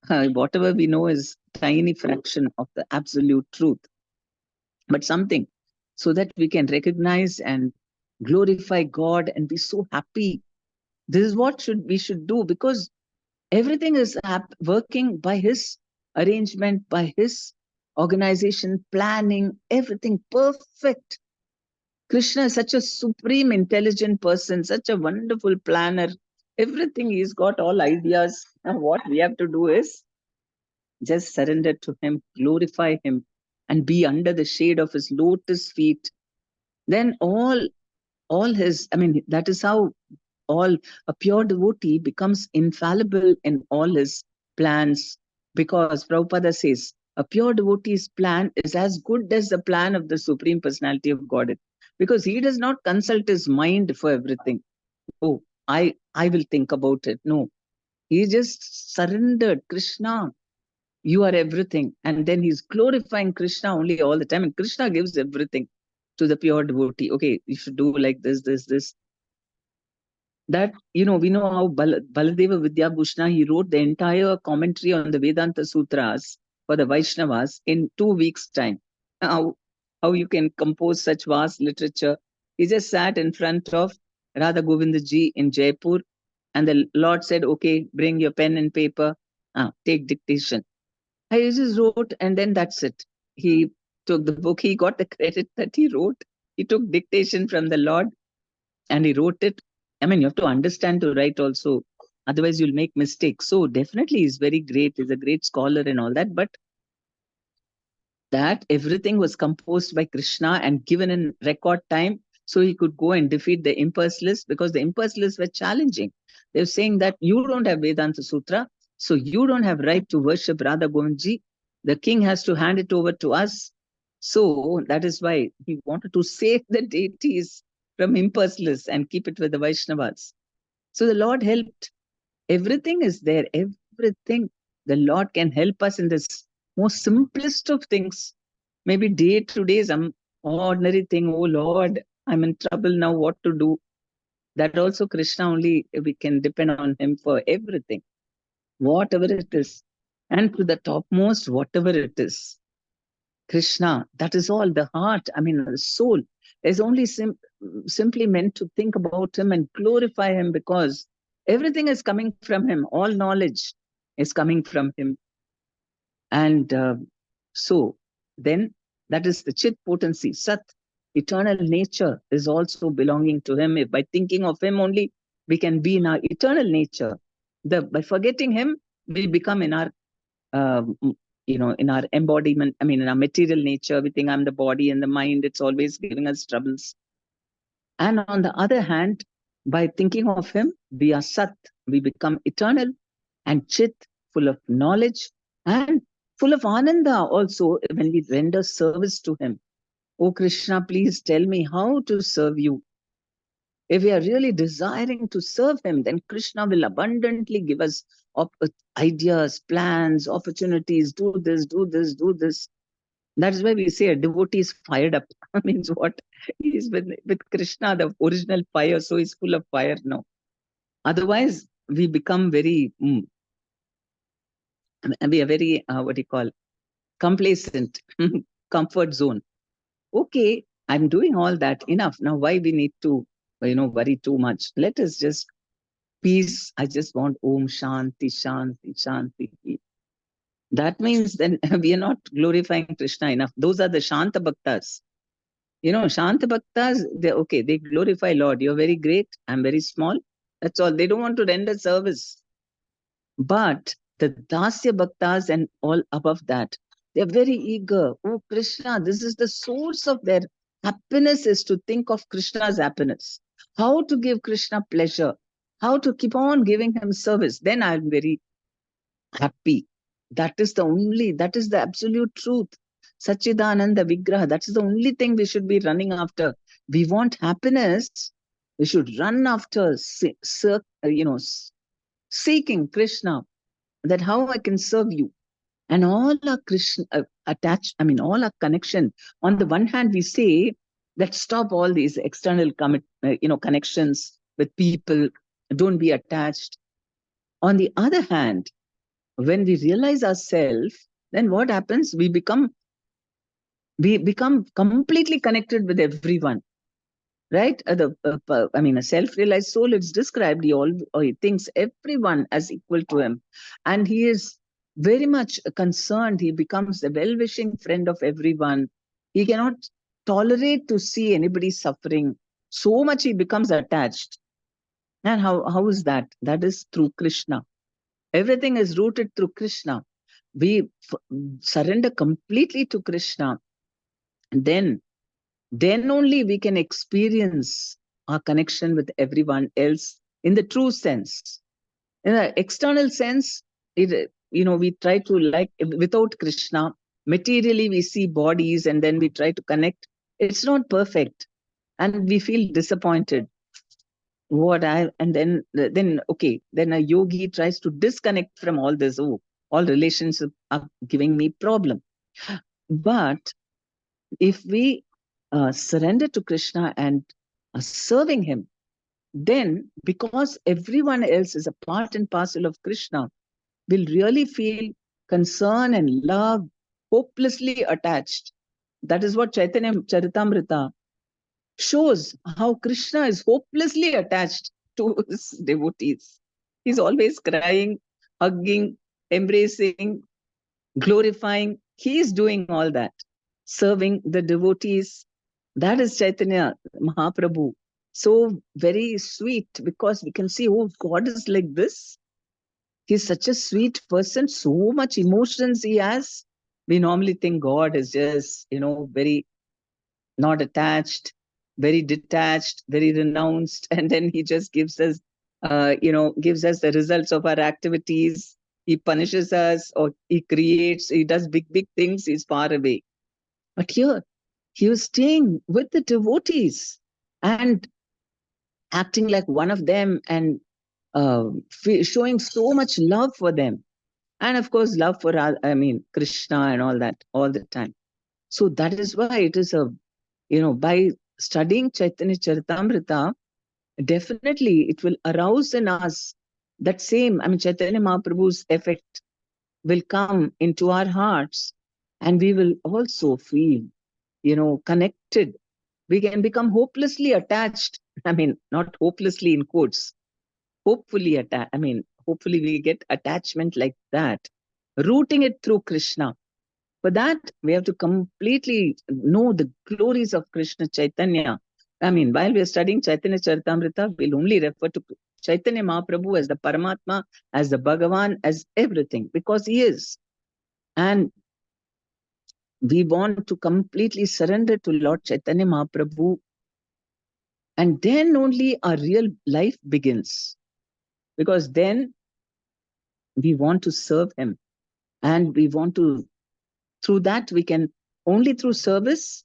whatever we know is tiny fraction of the absolute truth, but something so that we can recognize and glorify God and be so happy. This is what we should do because everything is working by his arrangement, by his organization, planning, everything perfect. Krishna is such a supreme intelligent person, such a wonderful planner. Everything, he's got all ideas. And what we have to do is just surrender to him, glorify him, and be under the shade of his lotus feet. Then all his, I mean, that is how all a pure devotee becomes infallible in all his plans, because Prabhupada says a pure devotee's plan is as good as the plan of the Supreme Personality of Godhead, because he does not consult his mind for everything. Oh, I will think about it. No, he just surrendered. Krishna, you are everything, and then he's glorifying Krishna only all the time, and Krishna gives everything to the pure devotee. Okay, you should do like this, that, we know how Baladeva Vidyabhushana, he wrote the entire commentary on the Vedanta Sutras for the Vaishnavas in 2 weeks' time. How you can compose such vast literature. He just sat in front of Radha Govindaji in Jaipur, and the Lord said, okay, bring your pen and paper. take dictation. I just wrote, and then that's it. He took the book, he got the credit that he wrote. He took dictation from the Lord and he wrote it. I mean, you have to understand to write also, otherwise, you'll make mistakes. So, definitely, he's very great. He's a great scholar and all that. But that everything was composed by Krishna and given in record time so he could go and defeat the impersonalists, because the impersonalists were challenging. They were saying that you don't have Vedanta Sutra, so you don't have right to worship Radha Govindji. The king has to hand it over to us. So that is why he wanted to save the deities from impersonalists and keep it with the Vaishnavas. So the Lord helped. Everything is there. Everything. The Lord can help us in this most simplest of things. Maybe day to day, some ordinary thing. Oh Lord, I'm in trouble now. What to do? That also Krishna only, we can depend on him for everything, whatever it is. And to the topmost, whatever it is. Krishna, that is all. The heart, I mean, the soul is only simply meant to think about him and glorify him, because everything is coming from him. All knowledge is coming from him. And so then that is the Chit potency. Sat, eternal nature, is also belonging to him. If by thinking of him only, we can be in our eternal nature. By forgetting him, we become in our in our embodiment, I mean, in our material nature, we think I'm the body and the mind, it's always giving us troubles. And on the other hand, by thinking of him, we are Sat, we become eternal, and Chit, full of knowledge, and full of Ananda also when we render service to him. Oh Krishna, please tell me how to serve you. If we are really desiring to serve him, then Krishna will abundantly give us ideas, plans, opportunities, do this, do this, do this. That is why we say a devotee is fired up. Means what? He is with Krishna, the original fire, so he's full of fire now. Otherwise, we become very, we are very, what do you call, complacent, comfort zone. Okay, I'm doing all that, enough. Now, why we need to, worry too much? Let us just peace. I just want Om Shanti, Shanti, Shanti. That means then we are not glorifying Krishna enough. Those are the Shanta Bhaktas. Shanta Bhaktas, they glorify Lord. You're very great. I'm very small. That's all. They don't want to render service. But the Dasya Bhaktas and all above that, they're very eager. Oh, Krishna, this is the source of their happiness, is to think of Krishna's happiness. How to give Krishna pleasure. How to keep on giving him service. Then I'm very happy. That is the absolute truth. Sachidananda Vigraha, that's the only thing we should be running after. We want happiness. We should run after, seeking Krishna, that how I can serve you. And all our Krishna attached, I mean, all our connection. On the one hand, we say that stop all these external connections with people. Don't be attached. On the other hand, when we realize ourselves, then what happens? We become completely connected with everyone, right? A self-realized soul, it's described, he thinks everyone as equal to him, and he is very much concerned. He becomes a well-wishing friend of everyone. He cannot tolerate to see anybody suffering. So much he becomes attached. And how is that? That is through Krishna. Everything is rooted through Krishna. We surrender completely to Krishna. And then only we can experience our connection with everyone else in the true sense. In the external sense, we try to, like, without Krishna, materially we see bodies and then we try to connect. It's not perfect. And we feel disappointed. Then a yogi tries to disconnect from all this. Oh, all relationships are giving me problem. But if we surrender to Krishna and are serving him, then because everyone else is a part and parcel of Krishna, we'll really feel concern and love, hopelessly attached. That is what Chaitanya Charitamrita shows, how Krishna is hopelessly attached to his devotees. He's always crying, hugging, embracing, glorifying. He is doing all that, serving the devotees. That is Chaitanya Mahaprabhu. So very sweet, because we can see, oh, God is like this. He's such a sweet person, so much emotions he has. We normally think God is just, very not attached, very detached, very renounced, and then he just gives us the results of our activities. He punishes us, or he creates, he does big, big things, he's far away. But here, he was staying with the devotees and acting like one of them, and showing so much love for them. And of course, love for, Krishna and all that, all the time. So that is why it is by studying Chaitanya Charitamrita, definitely it will arouse in us that same, Chaitanya Mahaprabhu's effect will come into our hearts, and we will also feel, connected. We can become hopelessly attached. Not hopelessly in quotes, hopefully attached. Hopefully we get attachment like that, rooting it through Krishna. For that, we have to completely know the glories of Krishna Chaitanya. While we are studying Chaitanya Charitamrita, we'll only refer to Chaitanya Mahaprabhu as the Paramatma, as the Bhagavan, as everything, because he is. And we want to completely surrender to Lord Chaitanya Mahaprabhu, and then only our real life begins. Because then we want to serve him, and we want to, through that, we can, only through service,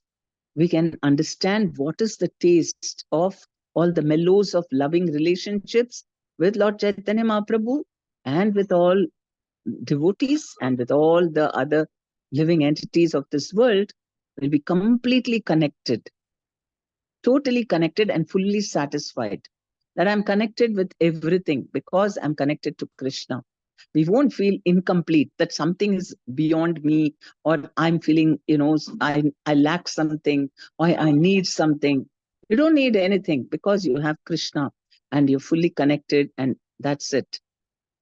we can understand what is the taste of all the mellows of loving relationships with Lord Chaitanya Mahaprabhu, and with all devotees, and with all the other living entities of this world. Will be completely connected, totally connected, and fully satisfied that I'm connected with everything because I'm connected to Krishna. We won't feel incomplete, that something is beyond me, or I'm feeling, I lack something, or I need something. You don't need anything because you have Krishna and you're fully connected, and that's it.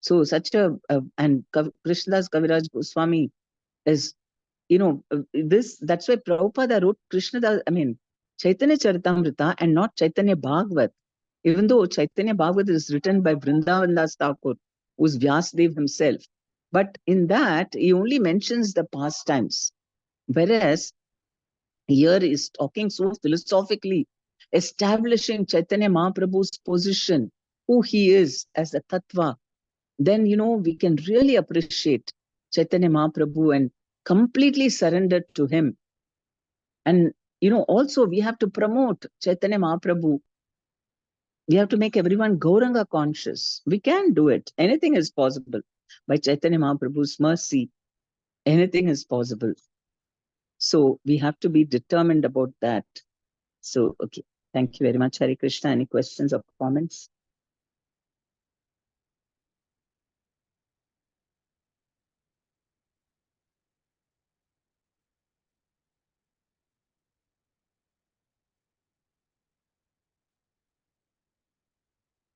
So and Krishnadas Kaviraj Goswami is, that's why Prabhupada wrote Chaitanya Charitamrita and not Chaitanya Bhagavat. Even though Chaitanya Bhagavat is written by Vrindavan Das Thakur, who's Vyasadev himself. But in that, he only mentions the pastimes. Whereas here is talking so philosophically, establishing Chaitanya Mahaprabhu's position, who he is as a tattva. Then, we can really appreciate Chaitanya Mahaprabhu and completely surrender to him. And, also we have to promote Chaitanya Mahaprabhu. We have to make everyone Gauranga conscious. We can do it. Anything is possible. By Chaitanya Mahaprabhu's mercy, anything is possible. So we have to be determined about that. So, okay. Thank you very much, Hare Krishna. Any questions or comments?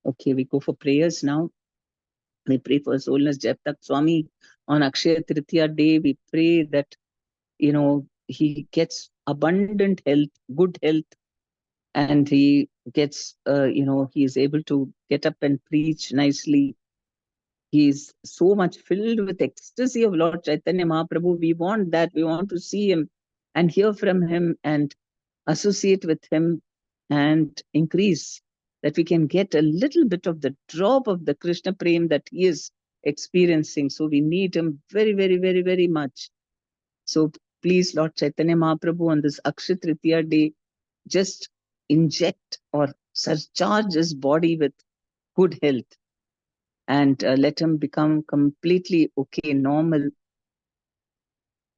Okay, we go for prayers now. We pray for His Holiness Japtak Swami on Akshaya Tritiya day. We pray that, he gets abundant health, good health, and he gets, he is able to get up and preach nicely. He is so much filled with ecstasy of Lord Chaitanya Mahaprabhu. We want that. We want to see him and hear from him and associate with him and increase, that we can get a little bit of the drop of the Krishna Prem that he is experiencing. So we need him very, very, very, very much. So please, Lord Chaitanya Mahaprabhu, on this Akshaya Tritiya day, just inject or surcharge his body with good health, and let him become completely okay, normal.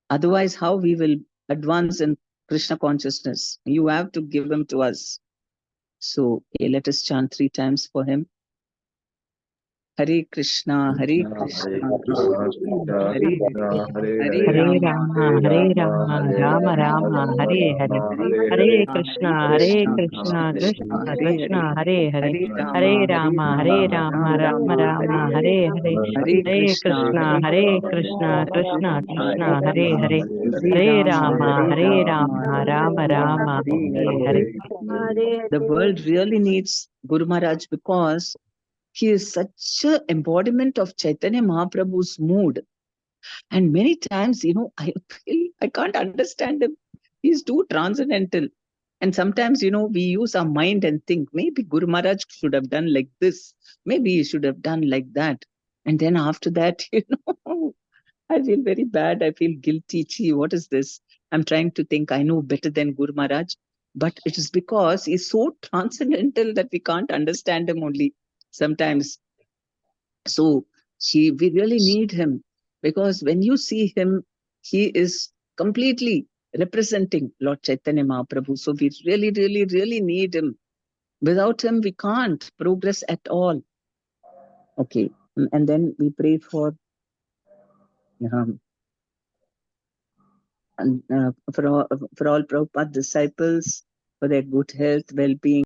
Otherwise, how we will advance in Krishna consciousness? You have to give him to us. So let us chant 3 times for him. Hare Krishna, Hare Krishna, Krishna Hare Hare, Hare Hare Rama, Hare Rama, Rama Rama, Hare Hare. Hare Krishna, Krishna, Krishna Krishna Hare Hare, Krishna, Hare Hare. Hare Hare Rama, Hare Rama, Hare Rama, Rama, Rama Rama Rama, Hare Rama, Hare, Hare Hare. Hare Hare Krishna, Krishna, Hare Hare Krishna, Krishna, Krishna Krishna Krishna, Hare Hare Hare, Hare. Hare Hare Rama, Rama, Hare Hare Rama, Rama, Rama Rama Rama, Rama, Hare Hare Hare. Hare. The world really needs Guru Maharaj because he is such an embodiment of Chaitanya Mahaprabhu's mood. And many times, I feel I can't understand him. He's too transcendental. And sometimes, we use our mind and think maybe Guru Maharaj should have done like this. Maybe he should have done like that. And then after that, I feel very bad. I feel guilty. Gee, what is this? I'm trying to think I know better than Guru Maharaj. But it is because he's so transcendental that we can't understand him only sometimes. So we really need him because when you see him, he is completely representing Lord Chaitanya Mahaprabhu. So we really, really, really need him. Without him, we can't progress at all. Okay. And then we pray um, for all Prabhupada disciples, for their good health, well-being.